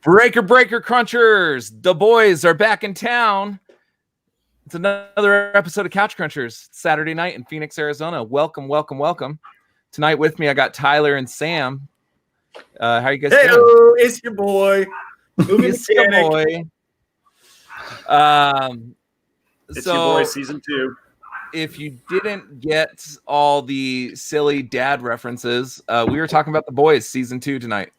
Breaker Crunchers, the boys are back in town. It's another episode of Couch Crunchers. It's Saturday night in Phoenix, Arizona. Welcome. Tonight with me, I got Tyler and Sam. How are you guys doing? It's your boy. It's your boy. It's your boy, season 2. If you didn't get all the silly dad references, we were talking about The Boys season 2 tonight.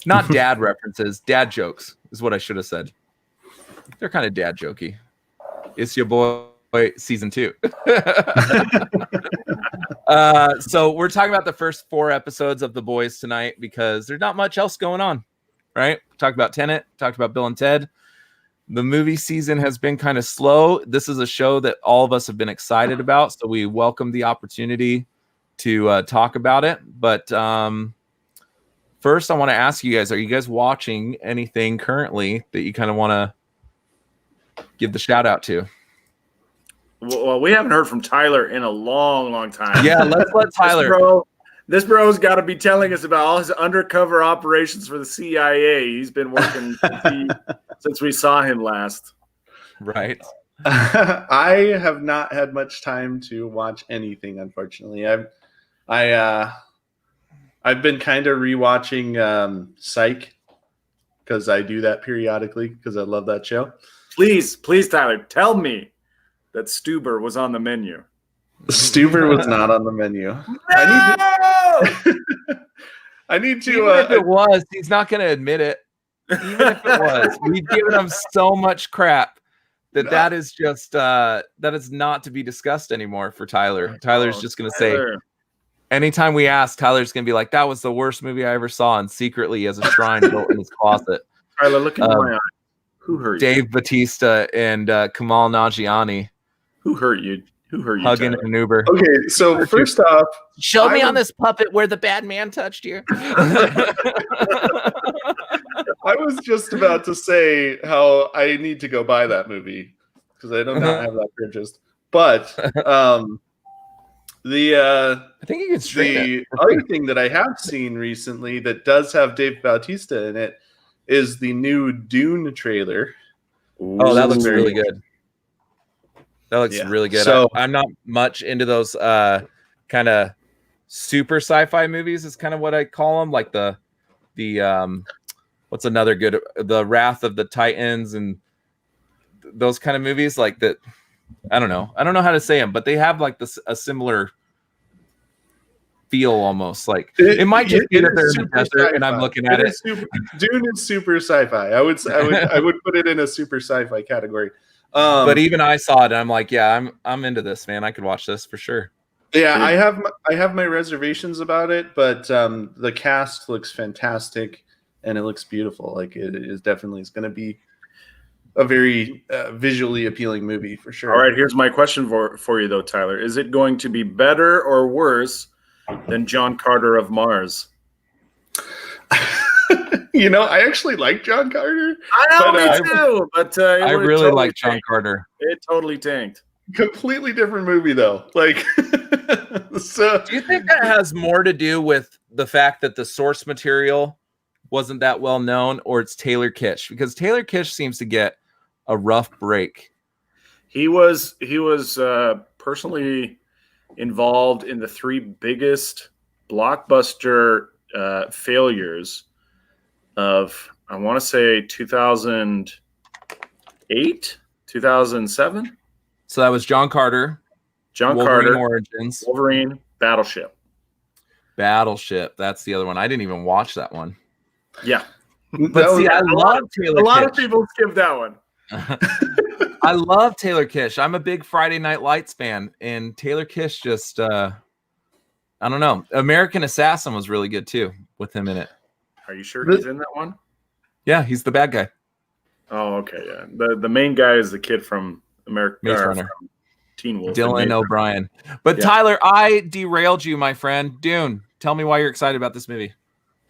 Not dad references, dad jokes is what I should have said. They're kind of dad jokey. It's your boy season 2. So we're talking about the first 4 episodes of The Boys tonight because there's not much else going on, right? Talked about Tenet, talked about Bill and Ted. The movie season has been kind of slow. This is a show that all of us have been excited about, so we welcome the opportunity to talk about it. But first, I want to ask you guys, are you guys watching anything currently that you kind of want to give the shout out to? Well, we haven't heard from Tyler in a long time. Yeah, let's let Tyler. This bro's got to be telling us about all his undercover operations for the CIA. He's been working since we saw him last. Right. I have not had much time to watch anything, unfortunately. I've been kind of rewatching Psych because I do that periodically because I love that show. Please, Tyler, tell me that Stuber was on the menu. Stuber was not on the menu. No! I need to. Even if it was, he's not going to admit it. Even if it was, we've given him so much crap that is just that is not to be discussed anymore for Tyler. Tyler's just going to say. Anytime we ask, Tyler's going to be like, "That was the worst movie I ever saw," and secretly he has a shrine built in his closet. Tyler, look in my eye. Who hurt you? Dave Bautista and Kamal Nanjiani. Who hurt you? Who hurt you? Hugging an Uber. Okay, so first off, show me on this puppet where the bad man touched you. I was just about to say how I need to go buy that movie because I do not have that purchased. But I think you can stream the other thing that I have seen recently that does have Dave Bautista in it is the new Dune trailer. Oh, that looks really good. That looks really good. So, I'm not much into those kind of super sci-fi movies is kind of what I call them. Like the what's another good, the Wrath of the Titans and those kind of movies like that. I don't know how to say them, but they have like a similar feel almost. Like it might just be that they're in the desert and I'm looking at it. Dune is super sci-fi. I would put it in a super sci-fi category. But even I saw it and I'm like, yeah, I'm into this, man. I could watch this for sure. Yeah, I have my reservations about it, but the cast looks fantastic and it looks beautiful. Like it is definitely going to be a very visually appealing movie for sure. All right, here's my question for you though, Tyler. Is it going to be better or worse than John Carter of Mars? You know, I actually like John Carter. I know, me too. But I really like John Carter. It totally tanked. Completely different movie, though. Like, so do you think that has more to do with the fact that the source material wasn't that well known, or it's Taylor Kitsch? Because Taylor Kitsch seems to get a rough break. He was personally involved in the 3 biggest blockbuster failures of, I want to say 2008, 2007. So that was John Carter, Wolverine Origins, Wolverine, Battleship. That's the other one. I didn't even watch that one. Yeah. But see, I love Taylor Kitsch. A lot of people skipped that one. I love Taylor Kitsch. I'm a big Friday Night Lights fan, and Taylor Kitsch just, I don't know. American Assassin was really good too, with him in it. Are you sure he's in that one? Yeah, he's the bad guy. Oh, okay. Yeah. The main guy is the kid from Maze Runner. From Teen Wolf. Dylan O'Brien. But yeah. Tyler, I derailed you, my friend. Dune, tell me why you're excited about this movie.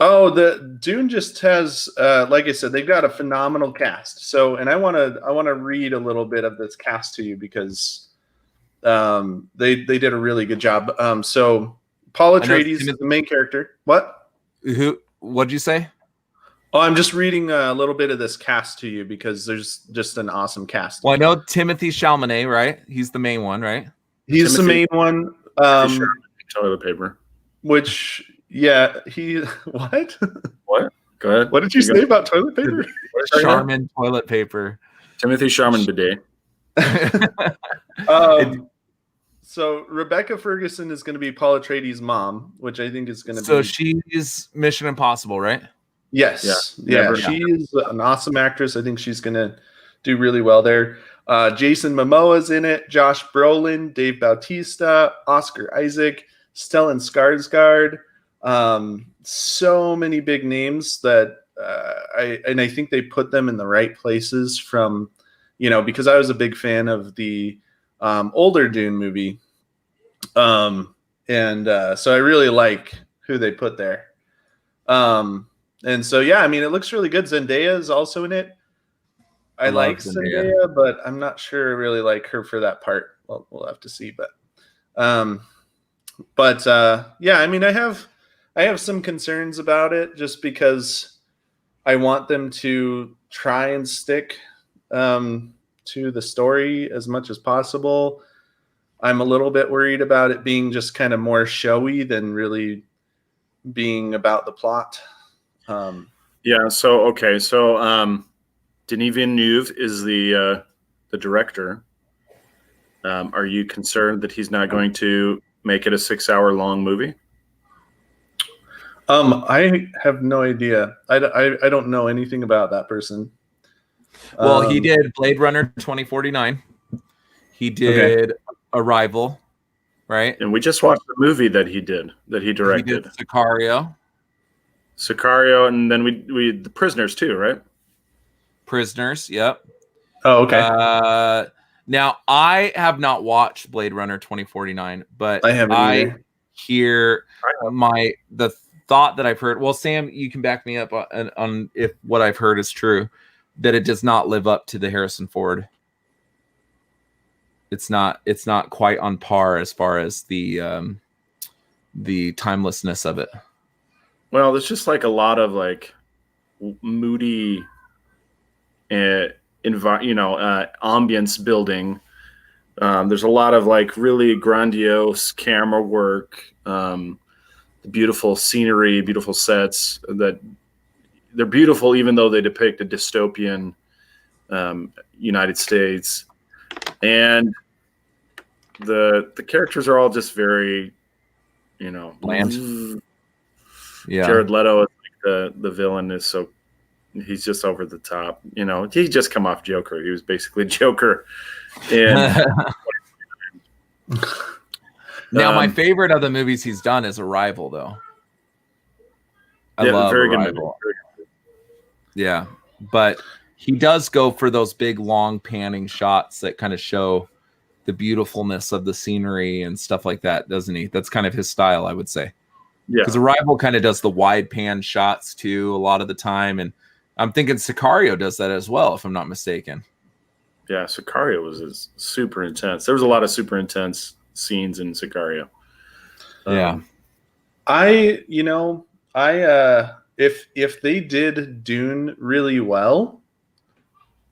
Oh, the Dune just has, like I said, they've got a phenomenal cast. So, and I want to read a little bit of this cast to you because they did a really good job. So, Paul Atreides is the main character. What? What'd you say? Oh, I'm just reading a little bit of this cast to you because there's just an awesome cast. Well, I know Timothy Chalamet, right? He's the main one, right? He's the Timothy- main one. Toilet paper. Which, yeah, he what? What? Go ahead. What did you say about toilet paper? Charmin toilet paper. Timothy Charmin bidet. So Rebecca Ferguson is going to be Paul Atreides' mom, which I think is going to So be. she's Mission Impossible, right? Yes, Yeah. yeah, she is an awesome actress. I think she's going to do really well there. Jason Momoa's in it. Josh Brolin, Dave Bautista, Oscar Isaac, Stellan Skarsgård. So many big names that I think they put them in the right places from, because I was a big fan of the older Dune movie. So I really like who they put there. And so, yeah, I mean, it looks really good. Zendaya is also in it. I like Zendaya, but I'm not sure I really like her for that part. Well, we'll have to see. Yeah, I mean, I have some concerns about it just because I want them to try and stick to the story as much as possible. I'm a little bit worried about it being just kind of more showy than really being about the plot. So Denis Villeneuve is the director. Are you concerned that he's not going to make it a 6-hour long movie? I have no idea. I don't know anything about that person. Well, he did Blade Runner 2049. He did Arrival, right? And we just watched the movie that he directed. He did Sicario, and then we The Prisoners too, right? Prisoners, yep. Oh, okay. Now, I have not watched Blade Runner 2049, but I haven't either. hear the thought that I've heard. Well, Sam, you can back me up on if what I've heard is true, that it does not live up to the Harrison Ford. It's not quite on par as far as the timelessness of it. Well, there's just like a lot of like moody, ambience building. There's a lot of like really grandiose camera work, beautiful scenery, beautiful sets that they're beautiful, even though they depict a dystopian United States, and the characters are all just very, bland. Yeah, Jared Leto is like the villain is so. He's just over the top. He just come off Joker. He was basically Joker. And now, my favorite of the movies he's done is Arrival, though. I love very Arrival. Good movie. Yeah, but he does go for those big, long panning shots that kind of show the beautifulness of the scenery and stuff like that, doesn't he? That's kind of his style, I would say. Yeah, because Arrival kind of does the wide pan shots too a lot of the time, and I'm thinking Sicario does that as well, if I'm not mistaken. Yeah, Sicario was super intense. There was a lot of super intense scenes in Sicario. Yeah. If they did Dune really well,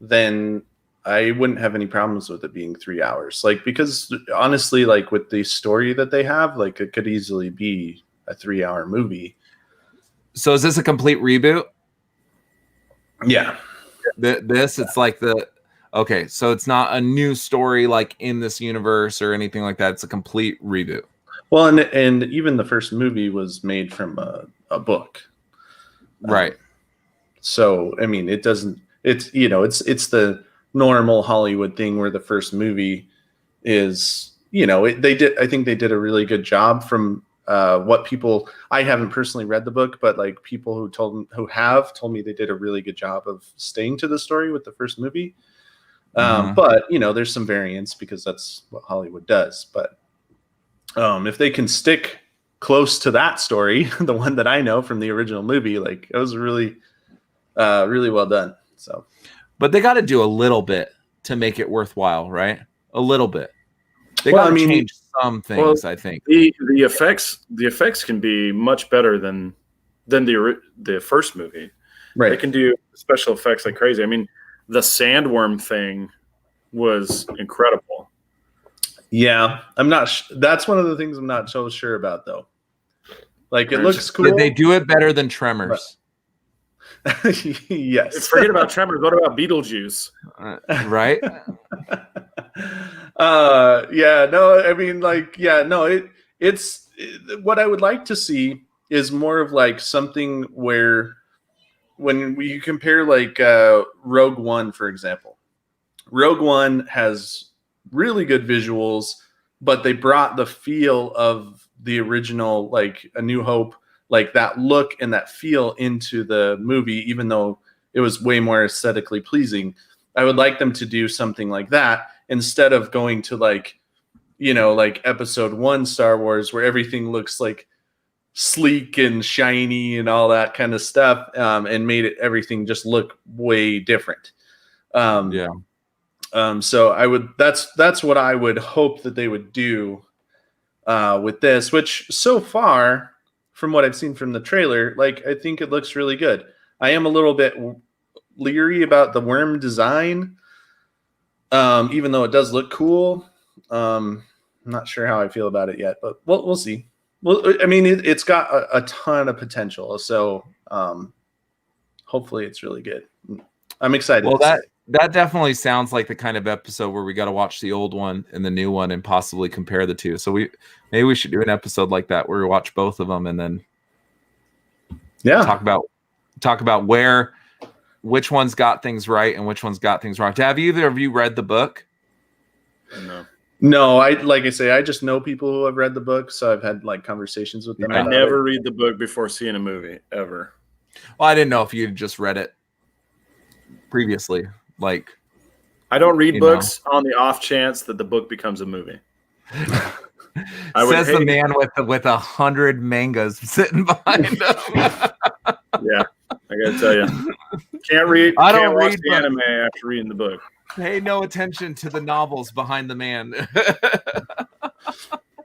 then I wouldn't have any problems with it being 3 hours. Like, because honestly, like with the story that they have, like it could easily be a 3-hour movie. So is this a complete reboot? Yeah. It's like okay, so it's not a new story like in this universe or anything like that. It's a complete reboot. Well, and even the first movie was made from a book. Right. So, I mean, it's the normal Hollywood thing where the first movie is, I think they did a really good job from what people, I haven't personally read the book, but like people who told me they did a really good job of staying to the story with the first movie. But there's some variance because that's what Hollywood does. But if they can stick close to that story, the one that I know from the original movie, like it was really, really well done. So, but they got to do a little bit to make it worthwhile, right? A little bit. They got to change some things, I think. The effects can be much better than the first movie. Right. They can do special effects like crazy. I mean, the sandworm thing was incredible. Yeah, I'm not. That's one of the things I'm not so sure about, though. Like, it looks cool. Did they do it better than Tremors? Yes. Forget about Tremors. What about Beetlejuice? Right? Yeah, no, I mean, like, yeah, no, it's what I would like to see is more of like something where when you compare like Rogue One, for example, Rogue One has really good visuals, but they brought the feel of the original, like A New Hope, like that look and that feel into the movie, even though it was way more aesthetically pleasing. I would like them to do something like that instead of going to like, like Episode 1 Star Wars, where everything looks like sleek and shiny and all that kind of stuff, and made everything just look way different. So that's what I would hope that they would do with this, which so far, from what I've seen from the trailer, like, I think it looks really good. I am a little bit leery about the worm design, even though it does look cool. I'm not sure how I feel about it yet, but we'll see. Well, I mean, it's got a ton of potential, so hopefully it's really good. I'm excited. Well, that definitely sounds like the kind of episode where we got to watch the old one and the new one and possibly compare the two. So maybe we should do an episode like that where we watch both of them and then talk about which one's got things right and which one's got things wrong. Have either of you read the book? No, like I say, I just know people who have read the book, so I've had like conversations with them. I never read the book before seeing a movie ever. Well, I didn't know if you had just read it previously. Like, I don't read books on the off chance that the book becomes a movie. Says the man with 100 mangas sitting behind him. Yeah, I gotta tell you, can't watch the anime after reading the book. Pay no attention to the novels behind the man.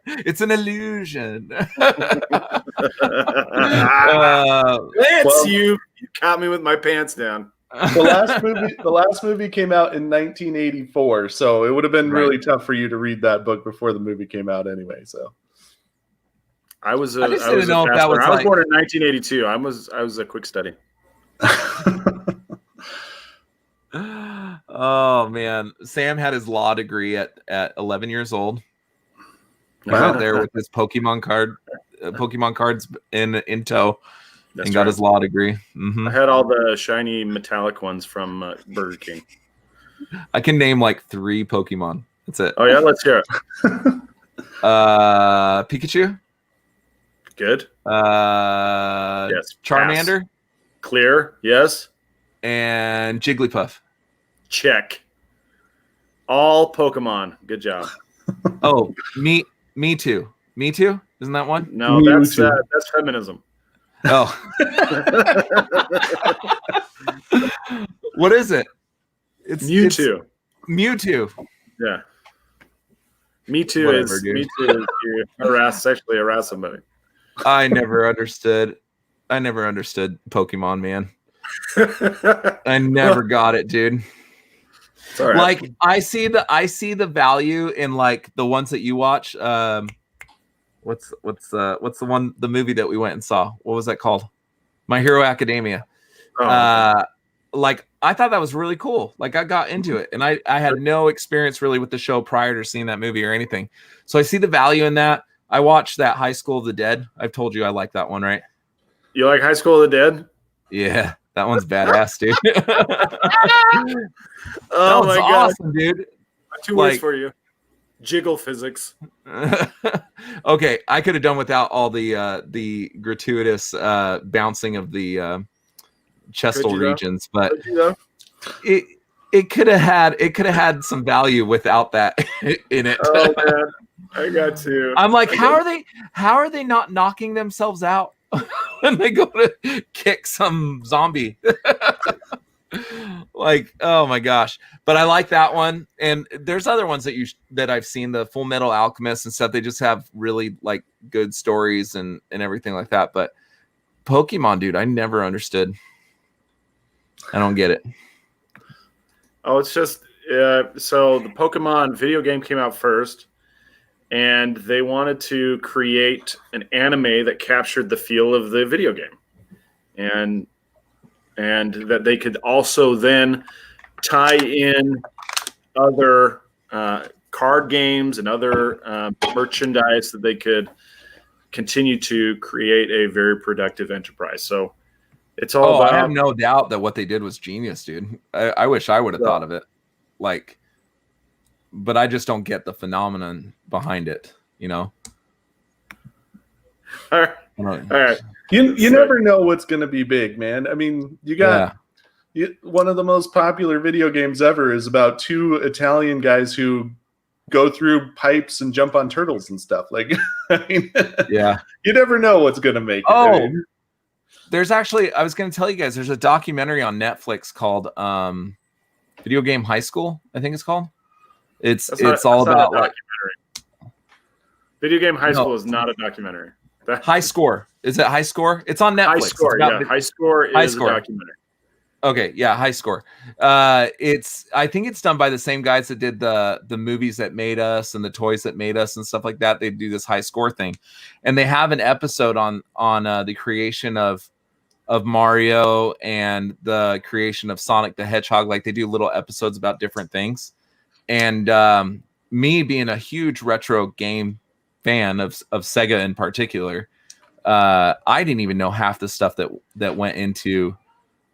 It's an illusion. You caught me with my pants down. The last movie came out in 1984, so it would have been really tough for you to read that book before the movie came out anyway. So I was born in 1982. I was a quick study. Oh man, Sam had his law degree at 11 years old. Wow. Out there with his Pokemon cards in tow. And got his law degree. Mm-hmm. I had all the shiny metallic ones from Burger King. I can name like 3 Pokemon. That's it. Oh yeah, let's hear it. Pikachu. Good. Yes. Charmander. Pass. Clear. Yes. And Jigglypuff. Check. All Pokemon. Good job. Oh, me too. Me too. Isn't that one? No, that's feminism. Oh. What is it? It's Mewtwo. Mewtwo. Yeah. Me too is you sexually harass somebody. I never understood Pokemon, man. I never got it, dude. It's all right. Like, I see the value in like the ones that you watch. What's the movie that we went and saw? What was that called? My Hero Academia. Like, I thought that was really cool. Like, I got into it, and I had no experience really with the show prior to seeing that movie or anything. So I see the value in that. I watched that High School of the Dead. I've told you I like that one, right? You like High School of the Dead? Yeah, that one's badass, dude. Oh my god, awesome, dude. 2 words for you. Jiggle physics. Okay, I could have done without all the gratuitous bouncing of the chestal regions, but it could have had some value without that in it. Oh man, I got to. I'm like, how are they not knocking themselves out when they go to kick some zombie? Like, oh my gosh. But I like that one, and there's other ones that I've seen, the Full Metal Alchemist and stuff. They just have really like good stories and everything like that. But Pokemon, dude, I never understood. I don't get it. Oh, it's just so the Pokemon video game came out first, and they wanted to create an anime that captured the feel of the video game, and that they could also then tie in other card games and other merchandise that they could continue to create a very productive enterprise. So it's all about. I have no doubt that what they did was genius, dude. I wish I would have thought of it. Like, but I just don't get the phenomenon behind it, you know? All right. You never know what's going to be big, man. I mean, you got one of the most popular video games ever is about two Italian guys who go through pipes and jump on turtles and stuff. Like, I mean, you never know what's going to make it. Oh, I mean, there's actually, I was going to tell you guys, there's a documentary on Netflix called Video Game High School, I think it's called. It's all about like Video Game High School is not a documentary. High Score. Is it High Score? It's on Netflix. High Score, High Score is a documentary. Okay, yeah, High Score. I think it's done by the same guys that did the movies that made us and the toys that made us and stuff like that. They do this High Score thing, and they have an episode on the creation of Mario and the creation of Sonic the Hedgehog. Like, they do little episodes about different things. And me being a huge retro game fan of Sega in particular, I didn't even know half the stuff that went into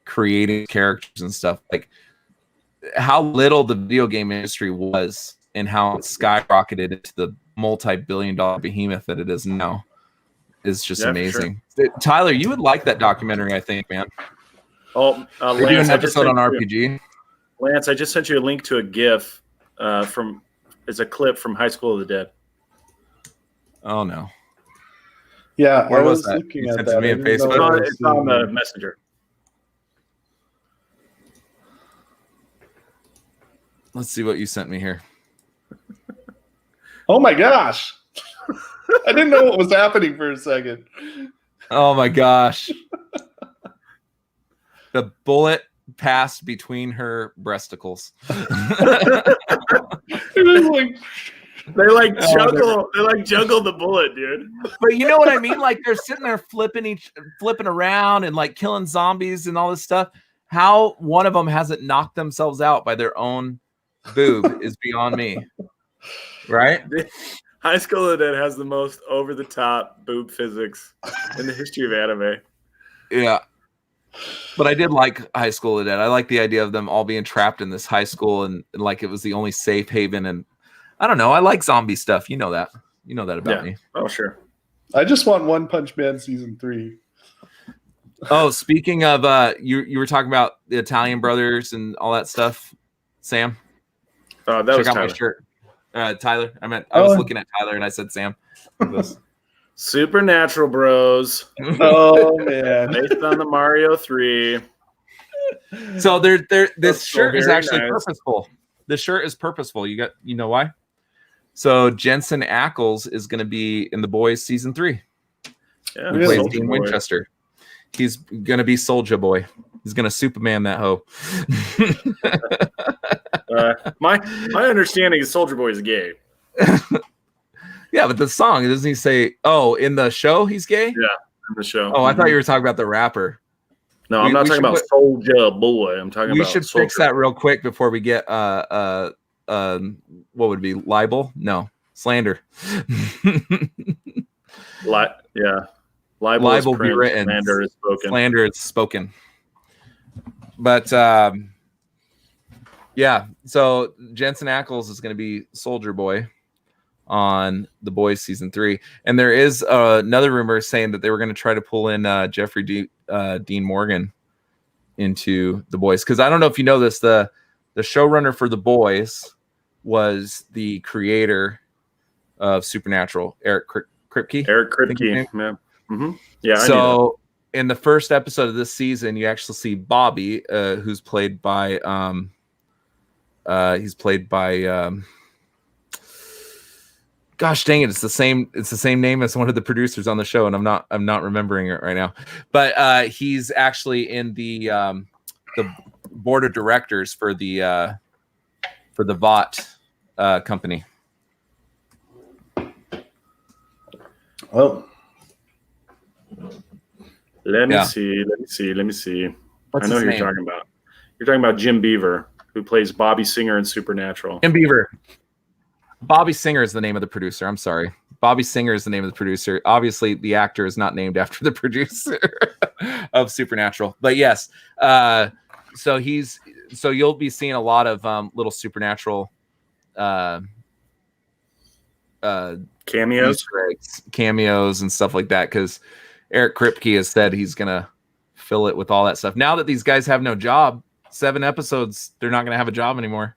creating characters and stuff. Like, how little the video game industry was and how it skyrocketed into the multi-billion-dollar behemoth that it is now is just amazing. Sure. Tyler, you would like that documentary, I think, man. Oh, we do an episode on RPG. Lance, I just sent you a link to a GIF it's a clip from High School of the Dead. Oh no. Yeah, where was that? You sent it to me on Facebook. It's on the Messenger. Let's see what you sent me here. Oh my gosh. I didn't know what was happening for a second. Oh my gosh. The bullet passed between her breasticles. They juggle the bullet, dude. But you know what I mean? Like, they're sitting there flipping around and like killing zombies and all this stuff. How one of them hasn't knocked themselves out by their own boob is beyond me. Right? High School of the Dead has the most over-the-top boob physics in the history of anime. Yeah. But I did like High School of the Dead. I like the idea of them all being trapped in this high school and like it was the only safe haven. And I don't know. I like zombie stuff. You know that. You know that about me. Oh, sure. I just want One Punch Man season 3. Oh, speaking of, you were talking about the Italian brothers and all that stuff, Sam. That was Check out Tyler. my shirt. Tyler. I was looking at Tyler and I said Sam. Supernatural Bros. Oh man. Based on the Mario 3. So this shirt is actually nice. purposeful. The shirt is purposeful. You know why? So Jensen Ackles is going to be in The Boys season 3. Yeah, He plays Dean Winchester. He's going to be Soulja Boy. He's going to Superman that hoe. My understanding is Soulja Boy is gay. Yeah, but the song, doesn't he say, in the show he's gay? Yeah, in the show. Oh, I thought you were talking about the rapper. No, I'm not talking about Soulja Boy. I'm talking about. We should fix that real quick before we get what would it be, libel? No, slander. Libel be written. Slander is spoken. But yeah, so Jensen Ackles is going to be Soulja Boy on The Boys season 3, and there is another rumor saying that they were going to try to pull in Jeffrey Dean Morgan into The Boys, because I don't know if you know this, the showrunner for The Boys was the creator of Supernatural, Eric Kripke. Eric Kripke, yeah. Mm-hmm. Yeah. So in the first episode of this season, you actually see Bobby, who's played by gosh dang it, it's the same name as one of the producers on the show, and I'm not remembering it right now. But he's actually in the the board of directors for the Vought company. Well, Let me Yeah. see. What's I know his who name? you're talking about. You're talking about Jim Beaver, who plays Bobby Singer in Supernatural. Jim Beaver. Bobby Singer is the name of the producer. I'm sorry. Bobby Singer is the name of the producer. Obviously, the actor is not named after the producer of Supernatural. But yes, so you'll be seeing a lot of little Supernatural Cameos. Easter eggs, cameos and stuff like that, because Eric Kripke has said he's gonna fill it with all that stuff. Now that these guys have no job, 7 episodes, they're not gonna have a job anymore.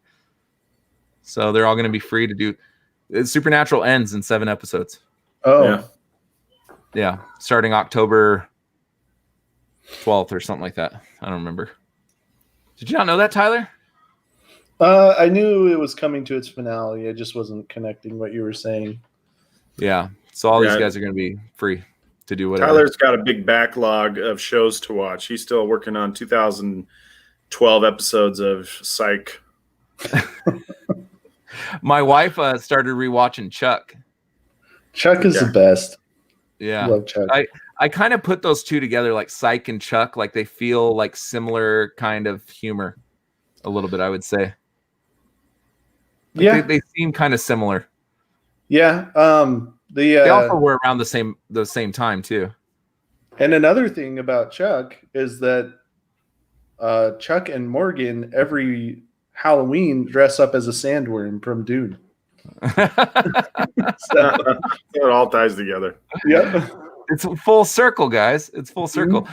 So they're all gonna be free to do. Supernatural ends in 7 episodes. oh, Yeah, starting October 12th or something like that. I don't remember. Did you not know that, Tyler? I knew it was coming to its finale. I just wasn't connecting what you were saying. Yeah. So all these Yeah. guys are going to be free to do whatever. Tyler's got a big backlog of shows to watch. He's still working on 2012 episodes of Psych. My wife started rewatching Chuck. Chuck is Yeah. the best. Yeah. Love Chuck. I kind of put those two together, like Psych and Chuck, like they feel like similar kind of humor a little bit, I would say. Like Yeah, they seem kind of similar. yeah. They also were around the same time too. And another thing about Chuck is that Chuck and Morgan every Halloween dress up as a sandworm from Dune. So, It all ties together. yeah. It's full circle, guys. It's full circle.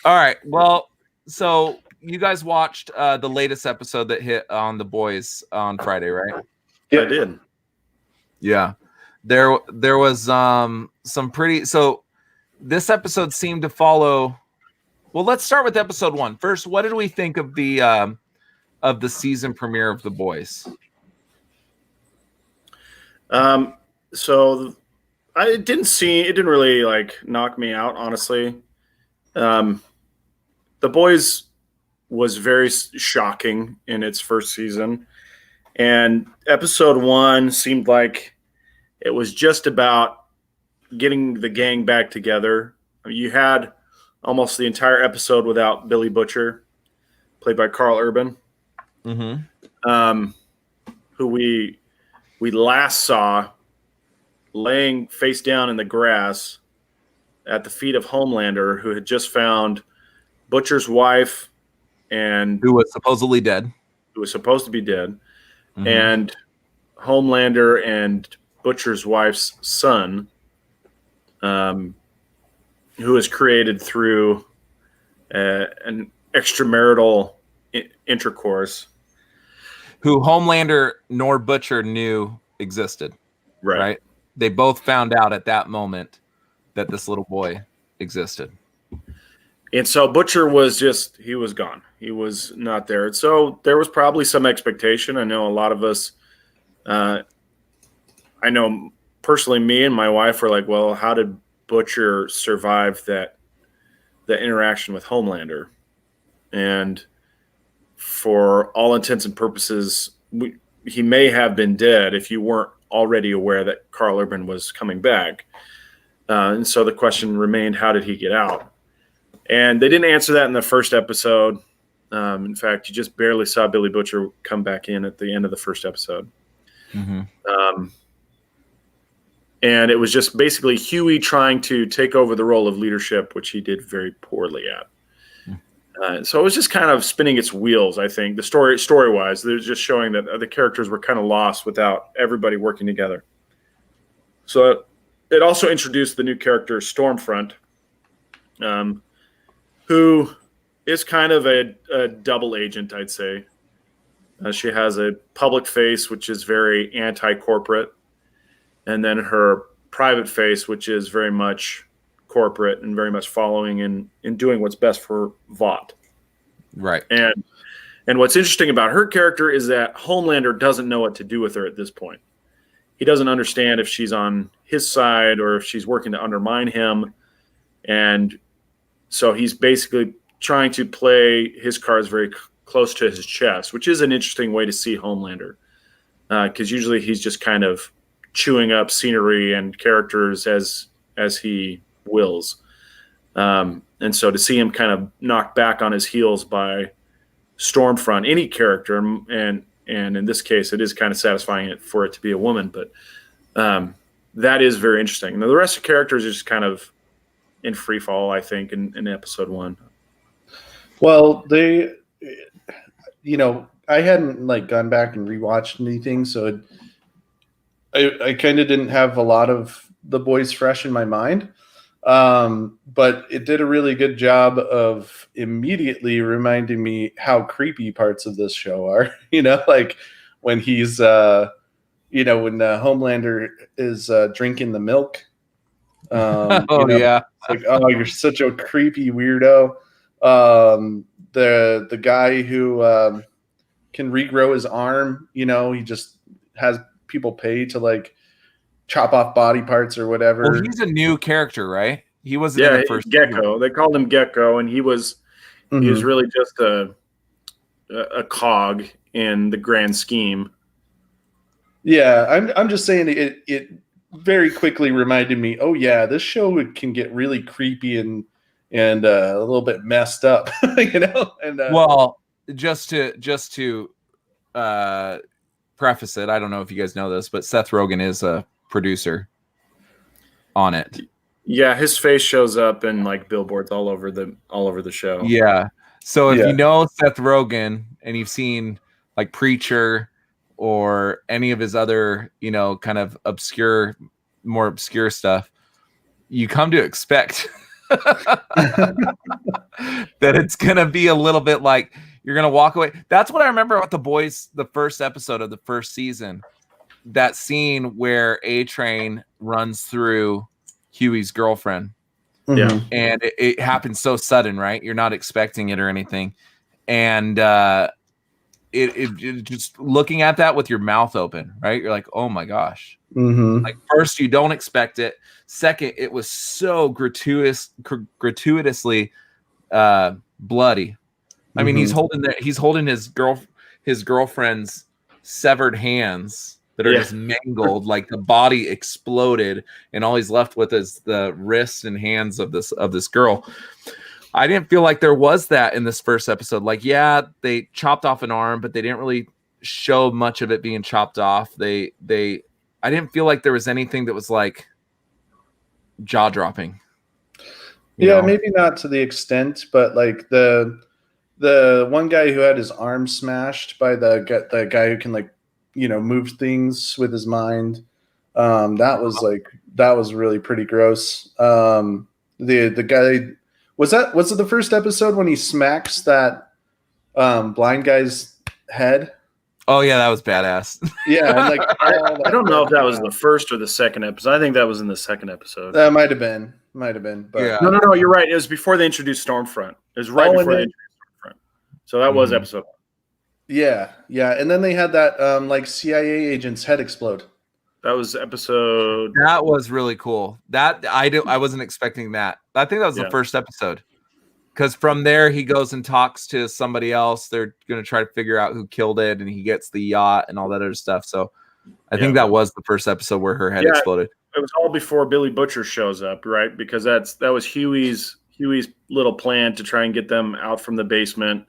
All right. Well, so you guys watched the latest episode that hit on The Boys on Friday, right? Yeah. I did. Yeah. There was some pretty. So this episode seemed to follow. Well, let's start with episode 1 first. What did we think of the season premiere of The Boys? So it didn't really like knock me out, honestly. The Boys was very shocking in its first season, and episode 1 seemed like it was just about getting the gang back together. I mean, you had almost the entire episode without Billy Butcher, played by Carl Urban, Mm-hmm. who we last saw laying face down in the grass at the feet of Homelander, who had just found Butcher's wife and Who was supposedly dead. who was supposed to be dead, Mhm. and Homelander and Butcher's wife's son, who was created through an extramarital intercourse. Who Homelander nor Butcher knew existed. Right. They both found out at that moment that this little boy existed. And so Butcher was he was gone. He was not there. And so there was probably some expectation. I know a lot of us, I know personally me and my wife were like, well, how did Butcher survive the interaction with Homelander? And for all intents and purposes, he may have been dead if you weren't already aware that Carl Urban was coming back. And so the question remained, how did he get out? And they didn't answer that in the first episode. In fact, you just barely saw Billy Butcher come back in at the end of the first episode. Mm-hmm. And it was just basically Huey trying to take over the role of leadership, which he did very poorly at. So it was just kind of spinning its wheels, I think. The story-wise, they're just showing that the characters were kind of lost without everybody working together. So it also introduced the new character, Stormfront, who is kind of a double agent, I'd say. She has a public face, which is very anti-corporate, and then her private face, which is very much corporate and very much following and doing what's best for Vought. Right. And what's interesting about her character is that Homelander doesn't know what to do with her at this point. He doesn't understand if she's on his side or if she's working to undermine him. And so he's basically trying to play his cards very close to his chest, which is an interesting way to see Homelander, because usually he's just kind of chewing up scenery and characters as he wills. And so to see him kind of knocked back on his heels by Stormfront, any character, and in this case, it is kind of satisfying for it to be a woman, but that is very interesting. Now, the rest of the characters are just kind of in free fall, I think, in episode 1. Well, they, I hadn't like gone back and rewatched anything, so I kind of didn't have a lot of The Boys fresh in my mind. But it did a really good job of immediately reminding me how creepy parts of this show are. Like when he's, when Homelander is drinking the milk. Yeah. It's like, oh, you're such a creepy weirdo. The guy who can regrow his arm, he just has people pay to like chop off body parts or whatever. Well, he's a new character, right? He wasn't in the first Gecko. They called him Gecko, and he was really just a cog in the grand scheme. Yeah, I'm just saying it very quickly reminded me, oh yeah, this show can get really creepy and a little bit messed up, And well, just to preface it, I don't know if you guys know this, but Seth Rogen is a producer on it. Yeah, his face shows up in like billboards all over the show. Yeah. So if you know Seth Rogen and you've seen like Preacher or any of his other, kind of more obscure stuff, you come to expect that it's going to be a little bit like you're going to walk away. That's what I remember about The Boys, the first episode of the first season, that scene where A-Train runs through Huey's girlfriend. Yeah. And it happens so sudden, right? You're not expecting it or anything. And it just looking at that with your mouth open, right? You're like, oh my gosh. Like first, you don't expect it. Second, it was so gratuitously bloody. I mean, he's holding his girlfriend's severed hands that are just mangled, like the body exploded, and all he's left with is the wrists and hands of this girl. I didn't feel like there was that in this first episode. Like, yeah, they chopped off an arm, but they didn't really show much of it being chopped off. I didn't feel like there was anything that was like jaw dropping. Yeah, maybe not to the extent, but like the one guy who had his arm smashed by the guy who can like, move things with his mind. That was really pretty gross. The guy was it the first episode when he smacks that blind guy's head? Oh yeah, that was badass. Yeah, and like I don't know if that was the first or the second episode. I think that was in the second episode. That might have been. But yeah. No, you're right. It was before they introduced Stormfront. It was right before they introduced Stormfront. So that was episode 1. Yeah, and then they had that like CIA agent's head explode. That was episode. That was really cool. That I wasn't expecting that. I think that was the first episode, because from there he goes and talks to somebody else. They're going to try to figure out who killed it, and he gets the yacht and all that other stuff. So I think that was the first episode where her head exploded. It was all before Billy Butcher shows up, right? Because that was Huey's little plan to try and get them out from the basement.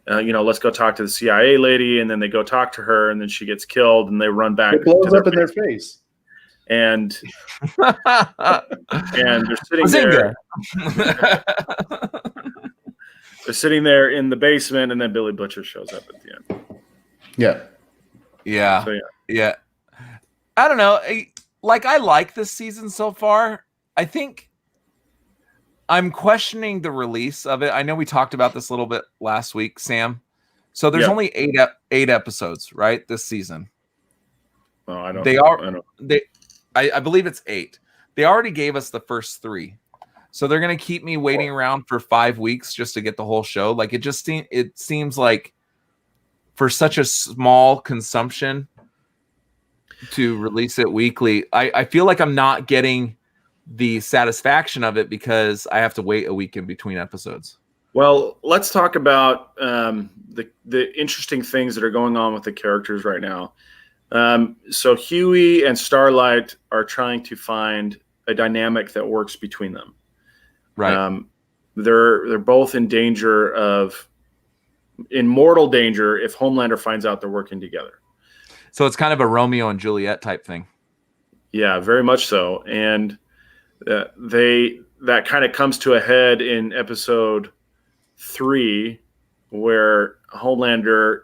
Let's go talk to the CIA lady, and then they go talk to her, and then she gets killed, and they run back. It blows up in their face, and they're sitting there. They're sitting there in the basement, and then Billy Butcher shows up at the end. Yeah. So, yeah. I don't know. I like this season so far. I think I'm questioning the release of it. I know we talked about this a little bit last week, Sam. So there's only eight episodes, right? This season. Oh, I don't. They are. I believe it's 8. They already gave us the first 3, so they're gonna keep me waiting around for 5 weeks just to get the whole show. Like it seems like for such a small consumption to release it weekly, I feel like I'm not getting the satisfaction of it because I have to wait a week in between episodes. Well, let's talk about the interesting things that are going on with the characters right now. So Huey and Starlight are trying to find a dynamic that works between them. Right. They're both in mortal danger if Homelander finds out they're working together. So it's kind of a Romeo and Juliet type thing. Yeah, very much so. And that kind of comes to a head in episode 3, where Homelander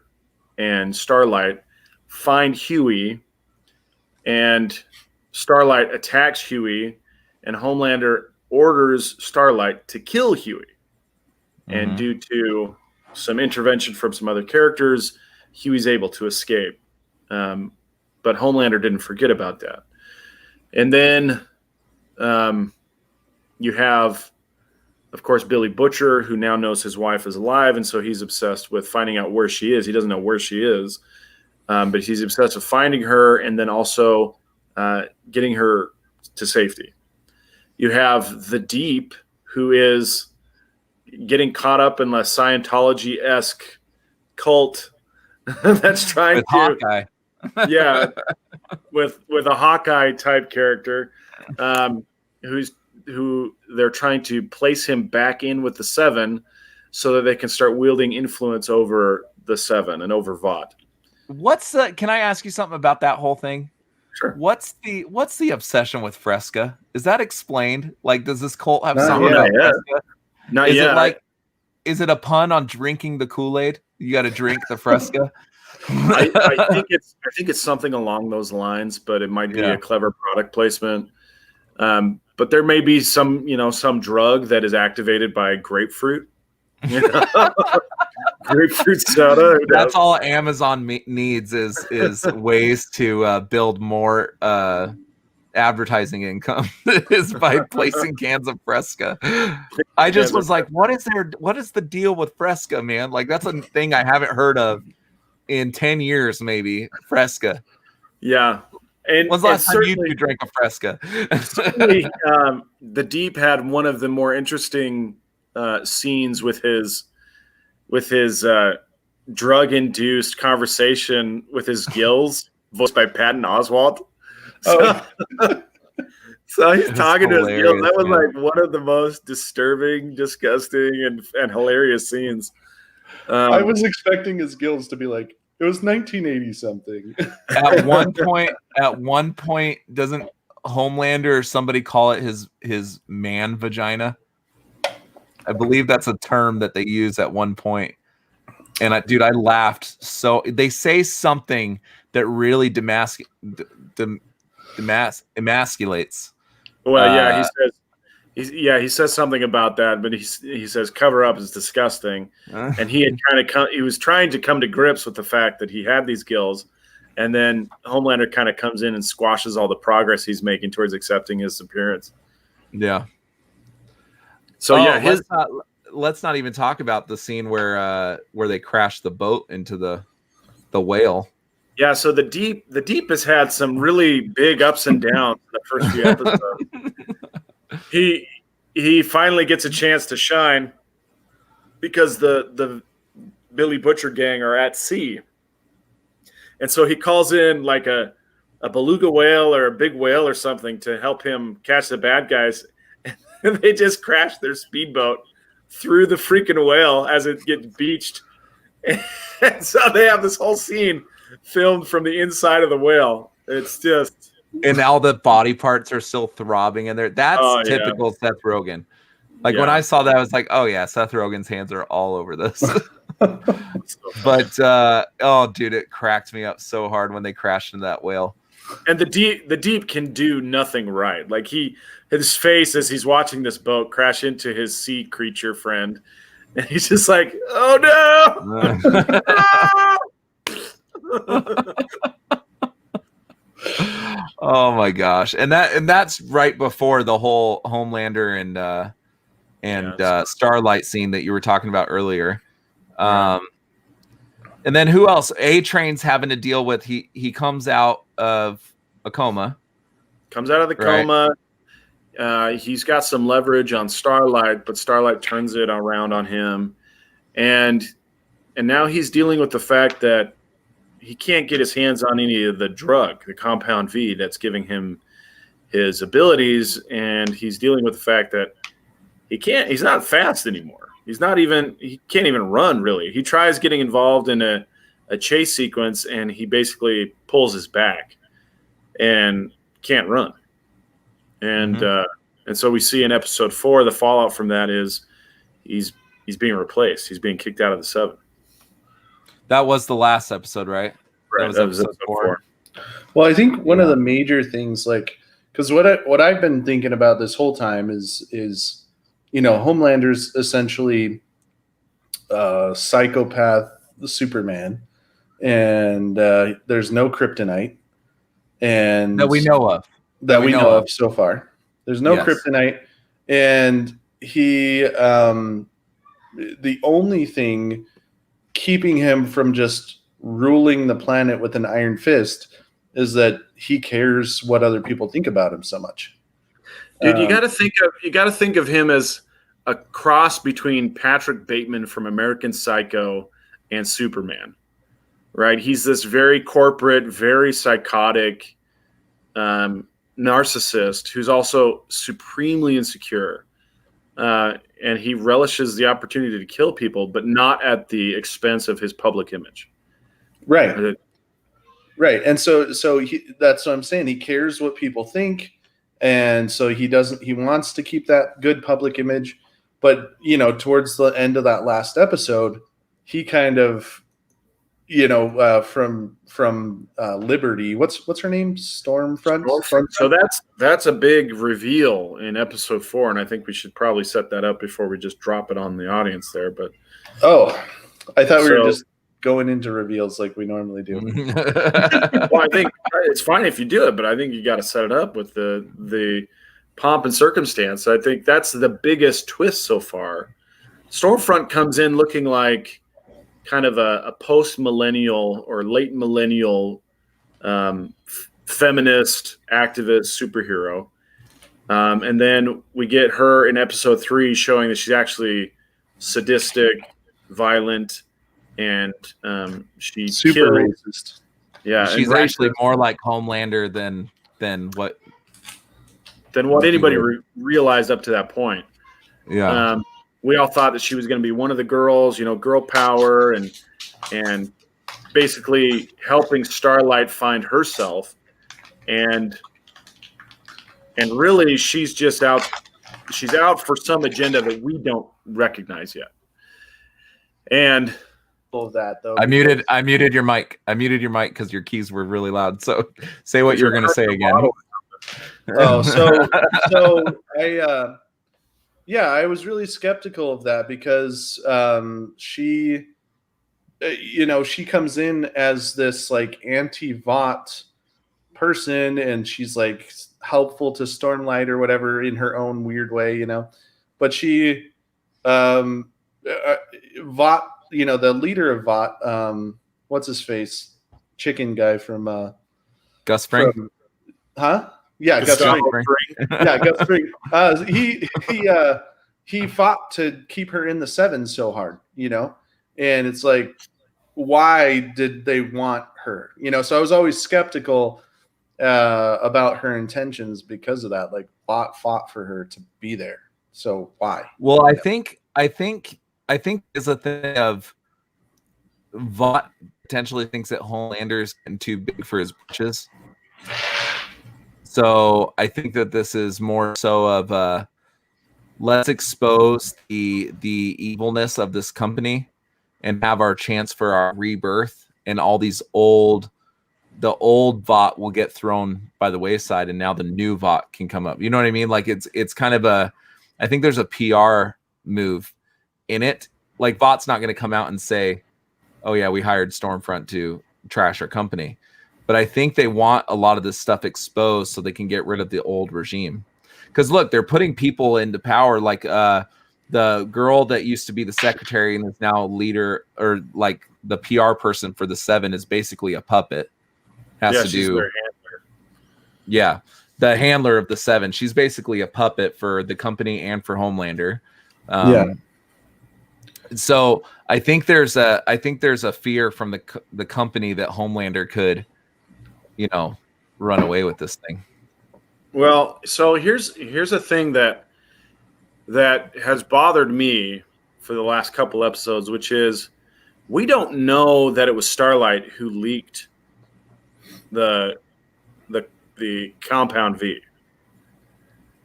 and Starlight find Huey, and Starlight attacks Huey, and Homelander orders Starlight to kill Huey. And due to some intervention from some other characters, Huey's able to escape. But Homelander didn't forget about that. And then you have, of course, Billy Butcher, who now knows his wife is alive, and so he's obsessed with finding out where she is. He doesn't know where she is, but he's obsessed with finding her and then also getting her to safety. You have the Deep, who is getting caught up in a Scientology-esque cult that's trying With to Hawkeye. yeah, with a Hawkeye type character, who they're trying to place him back in with the Seven, so that they can start wielding influence over the Seven and over Vought. Can I ask you something about that whole thing? Sure. What's the obsession with Fresca? Is that explained? Like, does this cult have Not something yet. about Fresca? Not Is yet. it like, is it a pun on drinking the Kool-Aid? You got to drink the Fresca. I think it's something along those lines, but it might be a clever product placement. But there may be some drug that is activated by grapefruit. Grapefruit soda. That's all Amazon needs is ways to build more advertising income is by placing cans of Fresca. I just was like, what is the deal with Fresca, man? Like, that's a thing I haven't heard of in 10 years, maybe. Fresca. Yeah. And when's the last time you drank a Fresca? The Deep had one of the more interesting scenes with his drug-induced conversation with his gills, voiced by Patton Oswalt. So he's talking to his gills. That was like one of the most disturbing, disgusting, and hilarious scenes. I was expecting his gills to be like, it was 1980 something. At one point, doesn't Homelander or somebody call it his man vagina? I believe that's a term that they use at one point. And I laughed. So they say something that really emasculates. Well, he says something about that, but he says cover up is disgusting. And he had he was trying to come to grips with the fact that he had these gills, and then Homelander kind of comes in and squashes all the progress he's making towards accepting his appearance. Yeah. So let's not even talk about the scene where they crash the boat into the whale. Yeah, so the Deep has had some really big ups and downs in the first few episodes. He finally gets a chance to shine because the Billy Butcher gang are at sea. And so he calls in like a beluga whale or a big whale or something to help him catch the bad guys. And they just crash their speedboat through the freaking whale as it gets beached. And so they have this whole scene filmed from the inside of the whale. It's just... And all the body parts are still throbbing in there. That's typical Seth Rogen. Like when I saw that, I was like, oh yeah, Seth Rogen's hands are all over this. But dude, it cracked me up so hard when they crashed into that whale. And the Deep can do nothing right. Like his face as he's watching this boat crash into his sea creature friend, and he's just like, oh no. Oh my gosh. And that's right before the whole Homelander and Starlight scene that you were talking about earlier. And then who else? A-Train's having to deal with he comes out of a coma. Comes out of the coma. He's got some leverage on Starlight, but Starlight turns it around on him, and now he's dealing with the fact that he can't get his hands on any of the drug, the Compound V, that's giving him his abilities, and he's dealing with the fact that he's not fast anymore. He can't even run, really. He tries getting involved in a chase sequence, and he basically pulls his back and can't run. And and so we see in episode 4, the fallout from that is he's being replaced. He's being kicked out of the 7. That was the last episode, right? Right. That was episode 4. Well, I think one of the major things, like, because what I've been thinking about this whole time is Homelander's essentially psychopath Superman, and there's no kryptonite, and that we know of. That we know of so far. There's no kryptonite, and he the only thing keeping him from just ruling the planet with an iron fist is that he cares what other people think about him so much. Dude, you got to think of him as a cross between Patrick Bateman from American Psycho and Superman, right? He's this very corporate, very psychotic narcissist who's also supremely insecure, and he relishes the opportunity to kill people, but not at the expense of his public image. Right. Right. And so that's what I'm saying. He cares what people think. And so he wants to keep that good public image. But, towards the end of that last episode, he kind of, from Liberty, what's her name? Stormfront. So that's a big reveal in episode 4. And I think we should probably set that up before we just drop it on the audience there. But I thought we were just going into reveals like we normally do. Well, I think it's fine if you do it, but I think you got to set it up with the pomp and circumstance. I think that's the biggest twist so far. Stormfront comes in looking like kind of a post-millennial or late millennial feminist activist superhero. And then we get her in episode 3 showing that she's actually sadistic, violent, and she's super racist. Yeah, she's actually more like Homelander than what anybody realized up to that point. Yeah, we all thought that she was going to be one of the girls, girl power, and basically helping Starlight find herself, and really she's just out. She's out for some agenda that we don't recognize yet, and. Of that though. I muted your mic. I muted your mic because your keys were really loud. So say what you're going to say again. So I was really skeptical of that because she comes in as this like anti-Vought person, and she's like helpful to Stormlight or whatever in her own weird way, but she Vought, the leader of Vought, what's his face? Chicken guy from Gus Fring. Yeah, Gus Fring. Yeah, Gus Fring. He fought to keep her in the 7 so hard, and it's like, why did they want her? So I was always skeptical about her intentions because of that. Like, Vought fought for her to be there, so why? Well, I think is a thing of Vought potentially thinks that Homelander's getting too big for his britches. So I think that this is more so of let's expose the evilness of this company and have our chance for our rebirth, and all these the old Vought will get thrown by the wayside, and now the new Vought can come up. You know what I mean? Like it's kind of I think there's a PR move in it. Like, Vought's not going to come out and say, oh yeah, we hired Stormfront to trash our company. But I think they want a lot of this stuff exposed so they can get rid of the old regime. Because look, they're putting people into power, like the girl that used to be the secretary and is now leader, or like the PR person for the 7 is basically a puppet. Yeah. the handler of the Seven. She's basically a puppet for the company and for Homelander. So I think there's a fear from the company that Homelander could, run away with this thing. Well, so here's a thing that has bothered me for the last couple episodes, which is we don't know that it was Starlight who leaked the Compound V.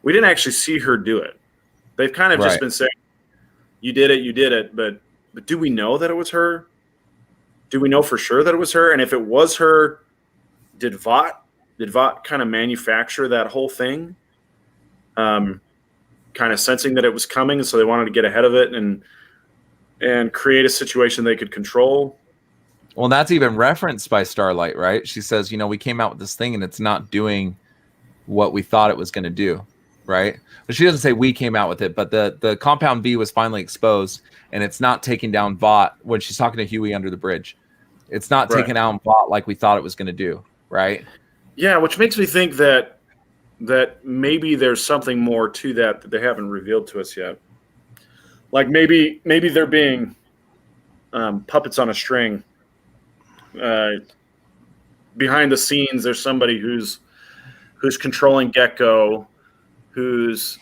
We didn't actually see her do it. They've kind of just been saying, you did it, but do we know that it was her? Do we know for sure that it was her? And if it was her, did Vought kind of manufacture that whole thing? Kind of sensing that it was coming, so they wanted to get ahead of it and create a situation they could control. Well, that's even referenced by Starlight, right? She says, we came out with this thing and it's not doing what we thought it was going to do, right? But she doesn't say we came out with it, but the Compound V was finally exposed and it's not taking down Vought when she's talking to Huey under the bridge. It's not taking down Vought like we thought it was going to do, right? Yeah, which makes me think that maybe there's something more to that they haven't revealed to us yet. Like maybe they're being puppets on a string. Behind the scenes, there's somebody who's controlling Gecko, who's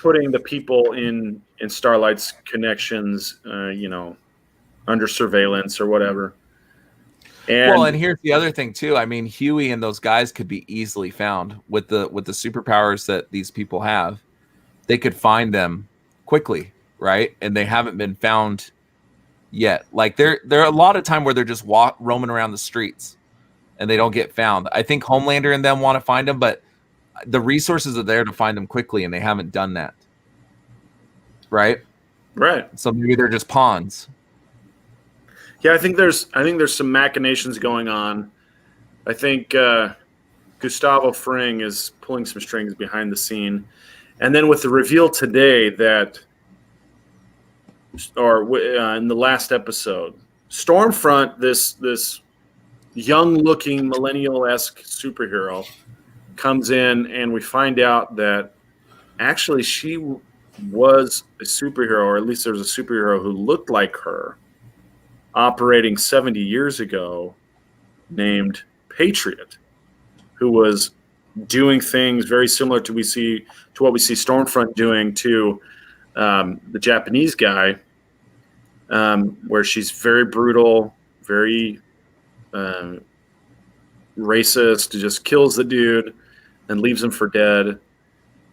putting the people in Starlight's connections, under surveillance or whatever. And here's the other thing too. I mean, Huey and those guys could be easily found with the superpowers that these people have. They could find them quickly, right? And they haven't been found yet. Like there are a lot of time where they're just roaming around the streets and they don't get found. I think Homelander and them want to find them, but the resources are there to find them quickly, and they haven't done that. Right. So maybe they're just pawns. Yeah, I think there's some machinations going on. I think Gustavo Fring is pulling some strings behind the scene, and then with the reveal today that, in the last episode, Stormfront, this young-looking millennial-esque superhero, comes in, and we find out that actually she was a superhero, or at least there was a superhero who looked like her, operating 70 years ago, named Patriot, who was doing things very similar to what we see Stormfront doing to the Japanese guy, where she's very brutal, very racist, just kills the dude and leaves him for dead,